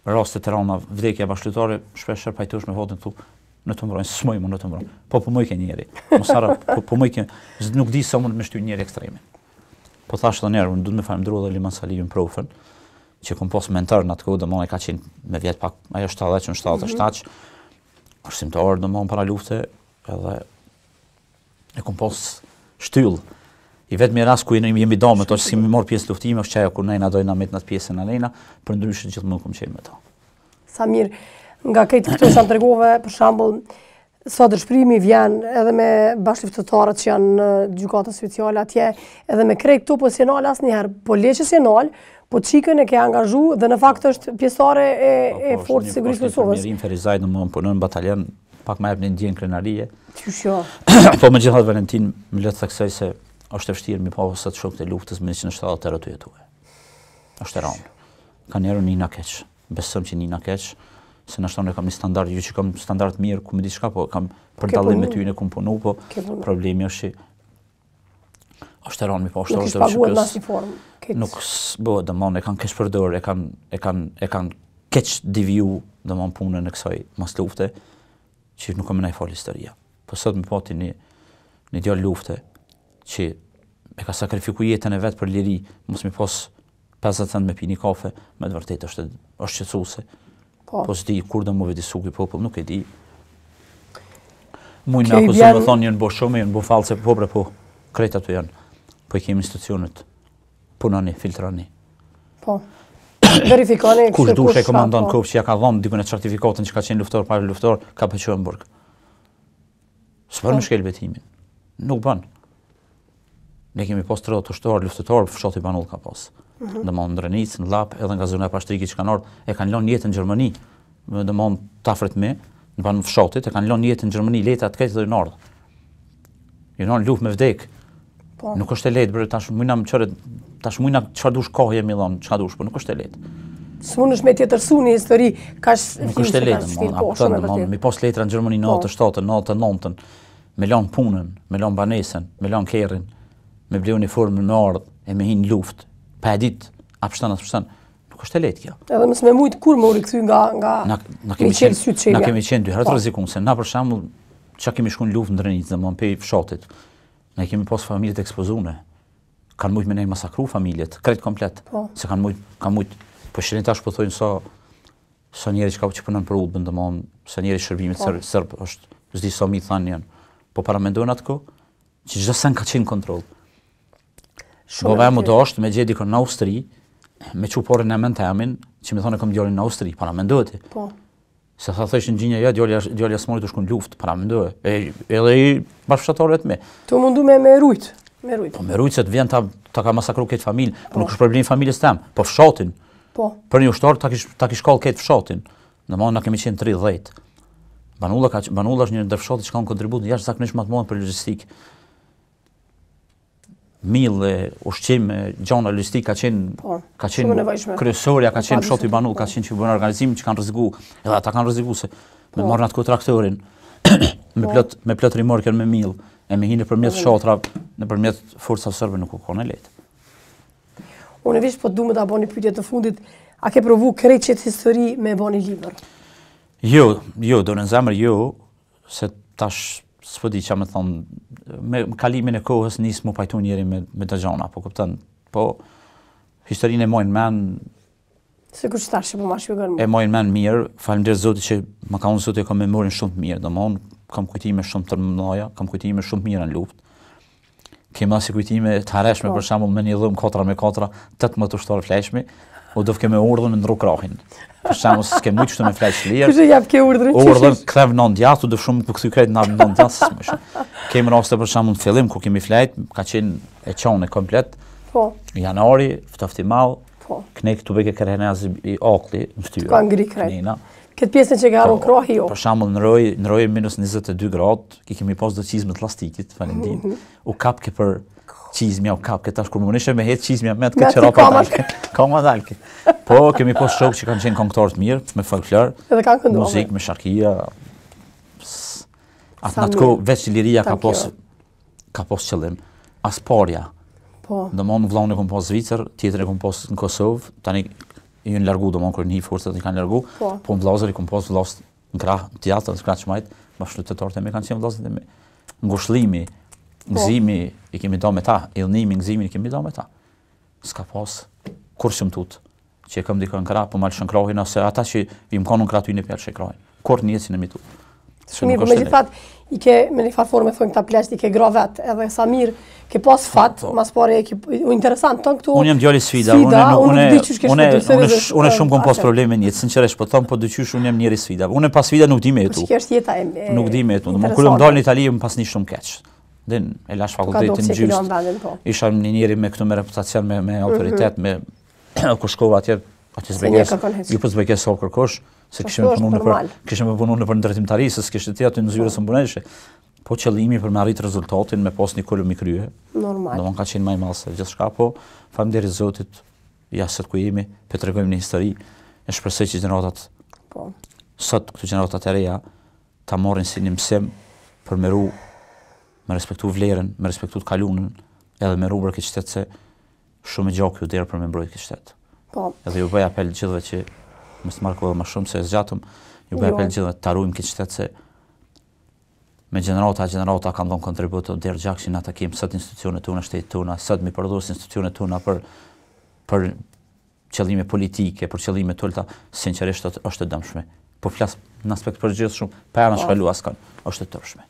Raste trauma, vdekja bashkëtorë shpesh herë pajtohesh me votën këtu në të mbrojnë, s'moj më në të mbrojnë. Po më ke njëri. Mos harro, po më ke, nuk di sa mund me shty njëri ekstremin. Po thash edhe unë duhet me falëndroj edhe Liman Salimin profën, që kom pos mentor në atë kohë, domon e ka qenë me vjet pak, ajo 77, arsimtar domon para lufte, edhe e kom pos shtyll. I vetmi rast ku jemi damë, to që si mi marr pjesë luftime, është çajo kur ne na dojnë na met në atë pjesën alena, për ndryshe gjithmonë kom qenë me to. Sa mirë, nga këtë këto sa tregove, për shembull, sa dëshpërimi vjen edhe me bashkëluftëtarët që janë në gjykatën speciale atje, edhe me krejt këto pozicionale asnjëherë, po leqësinal, po çikën e ke angazhu dhe në fakt është pjesëtare e forcës së sigurisë Kosovës. Mirim Ferizaj domon punon në bataljon, pak më jep në ndjen krenarie. Qysh jo. Po megjithatë Valentin më le të theksoj se është e vështirë mi pa sa të shokët e luftës 1978 të jetue. Është e rëndë. Ka njerë Nina keq. Besëm që Nina keq, se në shtonë e kam një standard, ju që kam standard mirë, ku me di shka, po kam për dallim me ty në kum punu, po problemi është që është e rëndë mi pa është nuk paguat në asnjë formë. Nuk bëhet domon e kanë keq përdor, e kanë keq deviju domon punën e kësaj mos lufte, që nuk kam ndaj fal historia. Po sot më pati një djalë lufte që e ka sakrifikuar jetën e vet për liri, mos më pas 50 cent me pini kafe, me të vërtetë është qetësuese. Po s'di kur do më vedi suki popull, nuk e di. Mujnë në akuzën më thonë, jënë bo shumë, jënë bo falë, se po, krejt ato janë. Po i kemi institucionet, punani, filtrani. Po, verifikani. Kush dushe e komandon kopë që ja ka dhonë dikun e certifikatën që ka qenë luftor, pare luftor, ka pëqë në burg. Së bërë më shkel betimin. Nuk bën. Ne kemi pas 30 ushtar, luftëtar, fshati Banull ka pas. Dëmon në Drenicë, në Lap, edhe nga zona e Pashtrikit që kanë ardhur, e kanë lënë jetën në Gjermani. Dëmon tafret me, në banë fshatit, e kanë lënë jetën në Gjermani, leta të këtë dhe në ardhë. Ju në luftë me vdek. Nuk është e lehtë, tash mujna çfarë dush kohë jemi dhënë, çka dush, po nuk është e lehtë. S'mund është me tjetërsu një histori nuk është e lehtë, mi pas letra në Gjermani në 87, 99, me lanë punën, me lanë banesën, me lanë kerrin, me ble uniformën me ardhë, e me hinë luftë, pa e ditë, apështën, nuk është e lehtë kjo. Edhe mësë me mujtë kur më u rikëthy nga me qelë sytë qelja. Na kemi qenë dy herë të rrezikuar, se na për shembull, çka kemi shkuar në luftë në Drenicë, domon pe fshatit. Ne kemi pas familjet ekspozuar. Kanë mujtë me ne masakru familjet, krejt komplet. Se kanë mujtë, po shirin tash po thojnë sa njerëz që punon për udhën, domon, sa njerëz shërbimit serb është, s'di sa mi thanë janë. Po para mendojnë atko, që çdo sen ka qenë kontroll. Governu do është me gjedi në Austri, me çuporën e mentemin, që më thonë kam djalin në Austri, para mendohet. Po. Se tha thëshin gjinja ja djalja smorit u shkon luftë, para mendohet. Edhe i bashkëfshatarët me. Tu mundu me rujt. Po me rujt se të vjen ta ka masakru këtë familje, po nuk është problem familjes tem, po fshatin. Po. Për një ushtar ta kish kall këtë fshatin. Domethënë na kemi qenë 30. Banulla është një ndër fshatet që kanë kontribut jashtëzakonisht më të madh për logjistikë. Mille, ushqime, gjana logjistik ka qenë kryesorja, ka qenë fshati Banull, ka qenë që bën organizim që kanë rrezikuar, edhe ata kanë rrezikuar se me marrën atë traktorin, me plot remorker me mill, e me hinë nëpërmjet fshatra, nëpërmjet forcave serbe nuk u kanë lehtë. Unë veç po duhet ta bëni pyetje të fundit, a ke provu krejt çet histori me bëni libër? Jo, do në zemër jo, se tash s'po di çfarë më thon, me kalimin e kohës nis më pajtu njëri me të gjana, po kupton. Po historinë e mojnë mend. Sikur tash po ma shpjegon. E mojnë mend mirë, faleminderit Zotit që më ka unë Zoti kam memorien shumë të mirë, domthon kam kujtime shumë të mëdha, kam kujtime shumë të mira në luftë. Kemë as kujtime të harreshme për shembull me një dhëm 4x4, 18 ushtar fleshmi, u do të kemë urdhën në rrukrahin. Për shembull, s'ke mujt çto me flesh lirë. Kush e jap ke urdhën? Urdhën kthev nën djathtë, do shumë të kthy krejt nën djathtë s'më. Kemë raste për shembull në fillim ku kemi flejt, ka qenë e qonë komplet. Po. Janari, ftofti mall. Po. Knek tu beke kërhenaz i okulli në fytyrë. Ka ngri krejt. Këtë pjesën që ka harron krohi jo. Për shembull në roj minus 22 gradë, kemi pas do çizme të plastikit, falendin. U kapke për çizmja u kapke tash kur më nishe me het çizmja me të çerapa dalke. Ka më dalke. Po kemi pas shok që kanë qenë këngëtar të mirë, me folklor. Edhe kanë kënduar. Muzikë me sharkia. Atë natko veç liria ka pas qëllim. Asparja. Po. Domon vllahun e kom pas Zvicër, tjetrin e kom pas në Kosovë, tani i në largu domon kur një forcat i kanë largu, po vllazëri kom pas vllaz në krah teatr, në krah çmajt, bashkëtetarët e me kanë qenë vllazët e me. Ngushëllimi, gëzimi i kemi do me ta, illnimi, gëzimin i kemi do me ta. S'ka pas kur shumtut që e kam dikon krah, po mal shën krahin ose ata që i më kanë krah ty në pjatë krahin. Kur njësin e mitu. Shumë megjithatë i ke me një farë thonë këta plesht i ke gra vet, edhe Samir ke pas fat, mas pare interesant ton këtu. Unë jam djali sfida, unë shumë kom pas probleme në jetë, sinqerisht, po them po dyqysh unë jam njëri sfida. Unë pas sfida nuk di me jetu. Nuk di me jetu. Kur më dal në Itali më pasni shumë keq. Din e lash fakultetin gjyst. Isha një njeri me këtu me reputacion, me autoritet, me kur shkova atje zbegjes. Ju po zbegjes sa kërkosh. Se kishim punuar në për ndërtimtari, se s'kishte ti aty në zyrë së mbuneshe. Po qëllimi për me arrit rezultatin me pas një kolëm i krye. Normal. Domon ka qenë më i madh se gjithçka, po faleminderit Zotit, jashtë ku jemi, pe tregojmë një histori. E shpresoj që gjeneratat sot këto gjeneratat e reja ta marrin si një mësim për me respektu vlerën, me respektu të kalunën, edhe me rubër këtë qytet se shumë e gjaku deri për me mbrojt këtë qytet. Po. Edhe ju bëj apel gjithëve që mos të marrë kohë më shumë se e zgjatëm, ju bëj apel gjithëve të arrujmë këtë qytet se me gjenerata kanë dhënë kontribut deri gjakshin ata kemi sot institucionet tona, shtetit tona, sot mi përdorës institucionet tona për qëllime politike, për qëllime tulta, sinqerisht është e dëmshme. Po flas në aspekt përgjithshëm, pa na shkalu askan, është e dëmshme.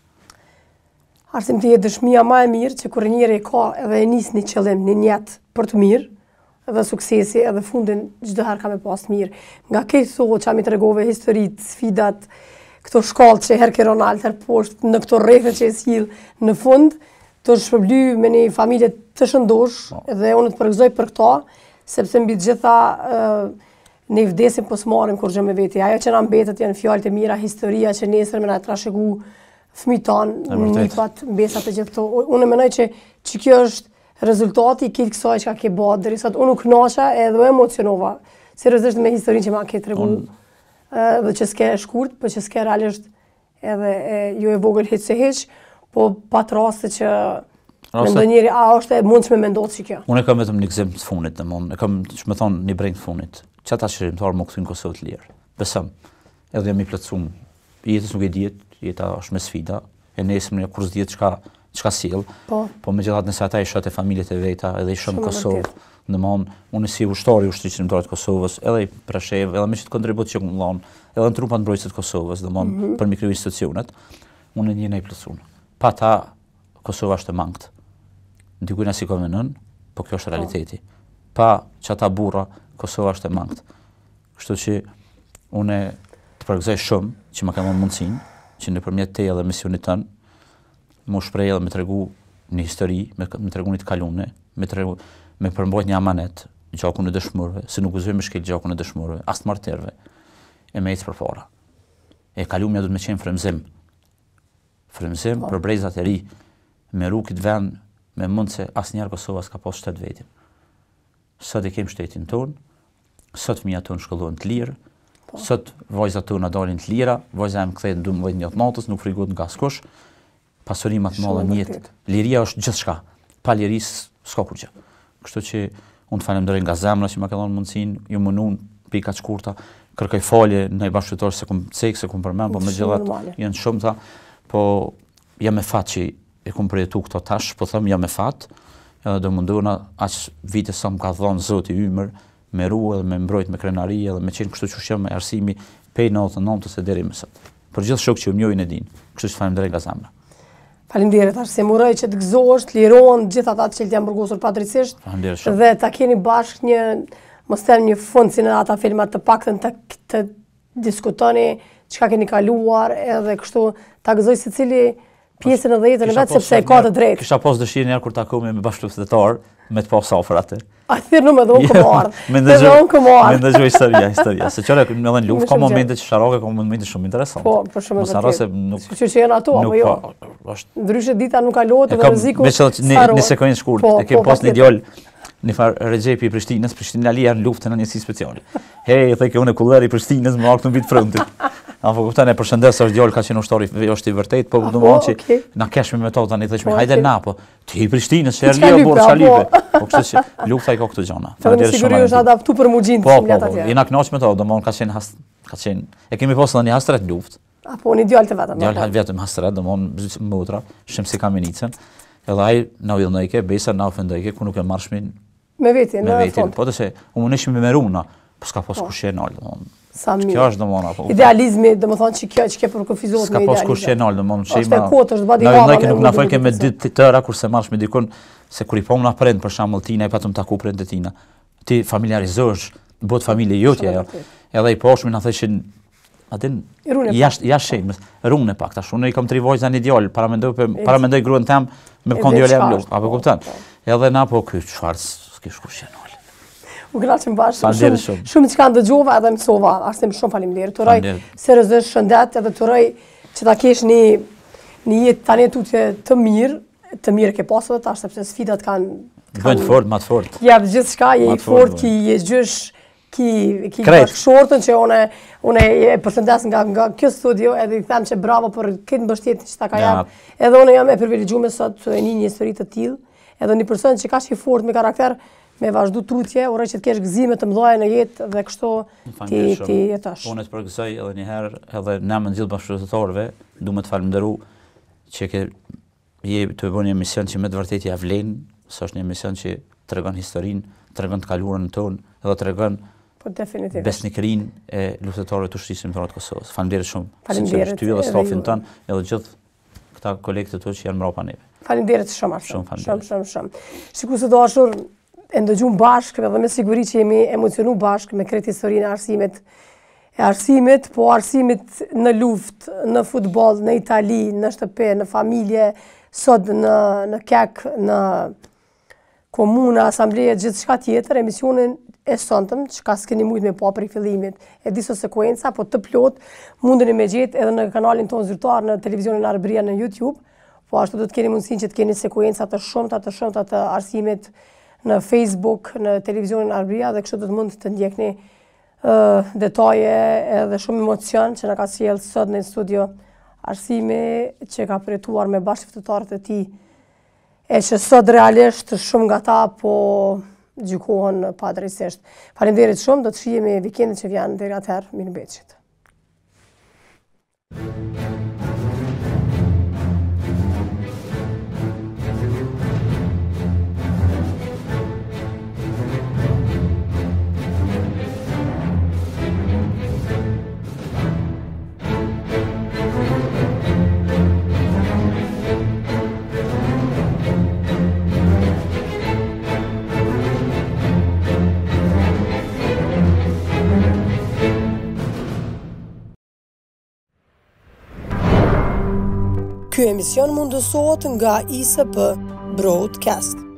Arsim të jetë dëshmia më e mirë që kur njëri ka edhe e nis një qëllim, një njet për të mirë, edhe suksesi, edhe fundin çdo herë ka me pas mirë. Nga këtë thotë që mi tregove historitë, sfidat, këto shkallë që herë ke Ronald, herë poshtë, në këto rrethe që e sill në fund, të shpërbly me një familje të shëndosh, edhe unë të përgëzoj për këto, sepse mbi të gjitha ne vdesim po s'marrim kur gjë me veti. Ajo që na mbetet janë fjalët e mira, historia që nesër më na trashëgu fëmijët tanë, nipat, mbesat e gjithë këto. Unë mendoj që kjo është rezultati i këtij kësaj që ke bërë deri sot. Unë u kënaqa edhe u emocionova. Seriozisht me historinë që ma ke treguar. Dhe që s'ke shkurt, për që s'ke realisht edhe jo e vogël hiç se hiç, po pat raste që mendon njëri, është e mundshme me ndodhë që kjo. Unë e kam vetëm një gëzim të fundit, e kam që më thonë një breng të fundit. Që ata shërimtarë më këthin Kosovë të lirë. Besëm, edhe jam i plotësuar. Jetës nuk e dihet, jeta është me sfida, e nesër në kur s'dihet çka sjell. Po megjithatë nëse ata i shoh të familjet e veta, edhe i shoh në Kosovë, domthonë unë si ushtari ushtrimtar të Kosovës, edhe i Preshev, edhe me çdo kontribut që kam dhënë, edhe në trupat mbrojtësit të Kosovës, domthonë për mi kriju institucionet, unë jeni i plotësuar. Pa ta Kosova është e mangët. Dikujt na sikon me nën, po kjo është realiteti. Pa çata burra, Kosova është e mangët. Kështu që unë të përgëzoj shumë që më ka dhënë mundësinë që nëpërmjet teje dhe misionit tën më shpreh edhe me tregu një histori, me tregu një të kalune, me përmbajt një amanet, gjakun e dëshmorëve, se nuk gëzoj me shkel gjakun e dëshmorëve, as të martërëve, e me ecë përpara. E kalumja duhet me qenë frymëzim. Frymëzim për brezat e ri, me rukit vend, me mund se asnjëherë Kosova s'ka pas shtet vetin. Sot e kem shtetin ton, sot fëmijët tonë shkollohen të lirë, sot vajzat tona dalin të lira, vajza em kthehet 12 natës, nuk frigohet nga askush. Pasurima të madhe në jetë. Liria është gjithçka. Pa lirisë s'ka kurgjë. Kështu që unë të falenderoj nga zemra që më ka dhënë mundësinë, ju mënun pika të shkurta, kërkoj falje në bashkëtorë se kum cek, se kum përmend, po megjithatë janë shumëta, po jam me fat që e kum përjetu këto tash, po them jam me fat, edhe do mundona aq vite sa më ka dhënë Zoti ymër, me ruë edhe me mbrojt me krenari edhe me qenë kështu që me arsimi pej 99 e deri më sot. Për gjithë shokë që më njohin e din. Kështu që falenderoj nga zemra. Faleminderit, se muroj që të gëzohesh, të lirohen gjithë ata që të janë burgosur padrejtisht. Dhe ta keni bashkë një, mos them një fund si në ata filmat, të paktën të diskutoni çka keni kaluar edhe kështu ta gëzoj secili pjesën e jetën e vet sepse ka të drejtë. Kisha pas dëshirë një herë kur takohemi me bashkëpunëtor me të pas afër atë. A thirr në më dhon komar. Me ndëgjoj historia. Se çfarë më dhën luftë, ka momente që sharroke, ka momente shumë interesante. Po, për shumë të tjerë. Nuk që janë ato apo jo. Ndryshe dita nuk kalohet edhe rreziku. Në sekondë shkurt, e ke pas një djalë në far Rexhepi i Prishtinës, Prishtina Lia në luftën në njësi speciale. Hej, thej unë kulleri i Prishtinës më akt në vit frontit. Apo kupton e përshëndes është djalë ka qenë ushtari, është i vërtet, po domthonjë që na kesh me metodë tani thëshmi, hajde na po. Ti i Prishtinës, Erlia Burr Çalive. Po kështu që lufta i ka këto gjëna. Faleminderit shumë. Sigurisht është adaptuar për muxhin tim atë atje. Jena kënaq me to, domthonjë ka qenë e kemi pasur një hasret luftë. Apo një djalë të vetëm. Djalë vetëm hasret, domthonë motra, shemsi Kamenicën. Edhe ai na u dhënoi besa na ofendoi ku nuk e marrshmin me vetin, në fund. Po të se, unë ishim me meruna, po s'ka pas kush qenal, domthonjë. Sa mirë. Kjo është domthonjë apo. Idealizmi, domethënë që kjo që ke për kufizohet me idealizëm. S'ka pas kush qenal, domthonë çima. Është kot, është badi hava. Nuk na folke me ditë të tëra kurse marrsh me dikon se kur i pom na prend për shembull tina i patëm taku prendet tina. Ti familiarizohesh, bëhet familje jote ajo. Edhe i poshmi na thëshin atin jashtë shemës, runë pak tash. Unë i kam 3 vajza në ideal, para mendoj gruan tam me kondjole am luftë, apo kupton? Edhe na po ky çfarë kish kush qenal. U kënaqem bashkë. Shumë çka ndëgjova edhe mësova. Arsim shumë faleminderit. Uroj seriozisht shëndet edhe uroj që ta kesh një jetë tani tutje të mirë ke pasur tash sepse sfidat kanë bëjnë fort, më të fort. Jep gjithçka, je i fort, ki je gjysh, ki shortën që une e përshëndes nga kjo studio edhe i them që bravo për këtë mbështetje që ta ka jap. Edhe une jam e privilegjuar sot të një histori të tillë, edhe një person që kaq i fort me karakter me vazhdu trutje, uroj që të kesh gëzime të mëdha në jetë dhe kështu ti jetosh. Unë të përgëzoj edhe një herë, edhe na më nxjerr bashkëtorëve, duam të falënderoj që je të bëni një mision që me të vërtetë ja vlen, është një mision që tregon historinë, tregon të kaluarën tonë, edhe tregon besnikërinë e luftëtorëve të ushtrisë shqiptare të Kosovës. Faleminderit shumë. Faleminderit ty edhe stafin tën, edhe gjithë këta kolegët e tu që janë mbrapa neve. Faleminderit shumë. Shumë. Sikur të dashur e ndëgjum bashkë dhe me siguri që jemi emocionu bashkë me kretë historinë e arsimit, po arsimit në luft, në futbol, në Itali, në shtëpi, në familje, sot në kek, në komuna, asambleje, gjithë shka tjetër, emisionin e sontëm, që ka s'keni mujt me pa për i fillimit, e diso sekuenca, po të plot, mundeni me gjetë edhe në kanalin tonë zyrtar në televizionin Arbëria në YouTube, po ashtu do të keni mundësin që të keni sekuenca të shumta të arsimit në Facebook, në televizionin Arbëria dhe kështu do të mund të ndjekni detaje edhe shumë emocion që na ka sjellë sot në studio arsimi që ka përjetuar me bashkëftëtarët e tij e që sot realisht shumë nga ta po gjykohen padrejtisht. Faleminderit shumë, do të shihemi vikendin që vjen deri atëherë, mirëmbëjtje. Ky emision mundësohet nga ISP Broadcast.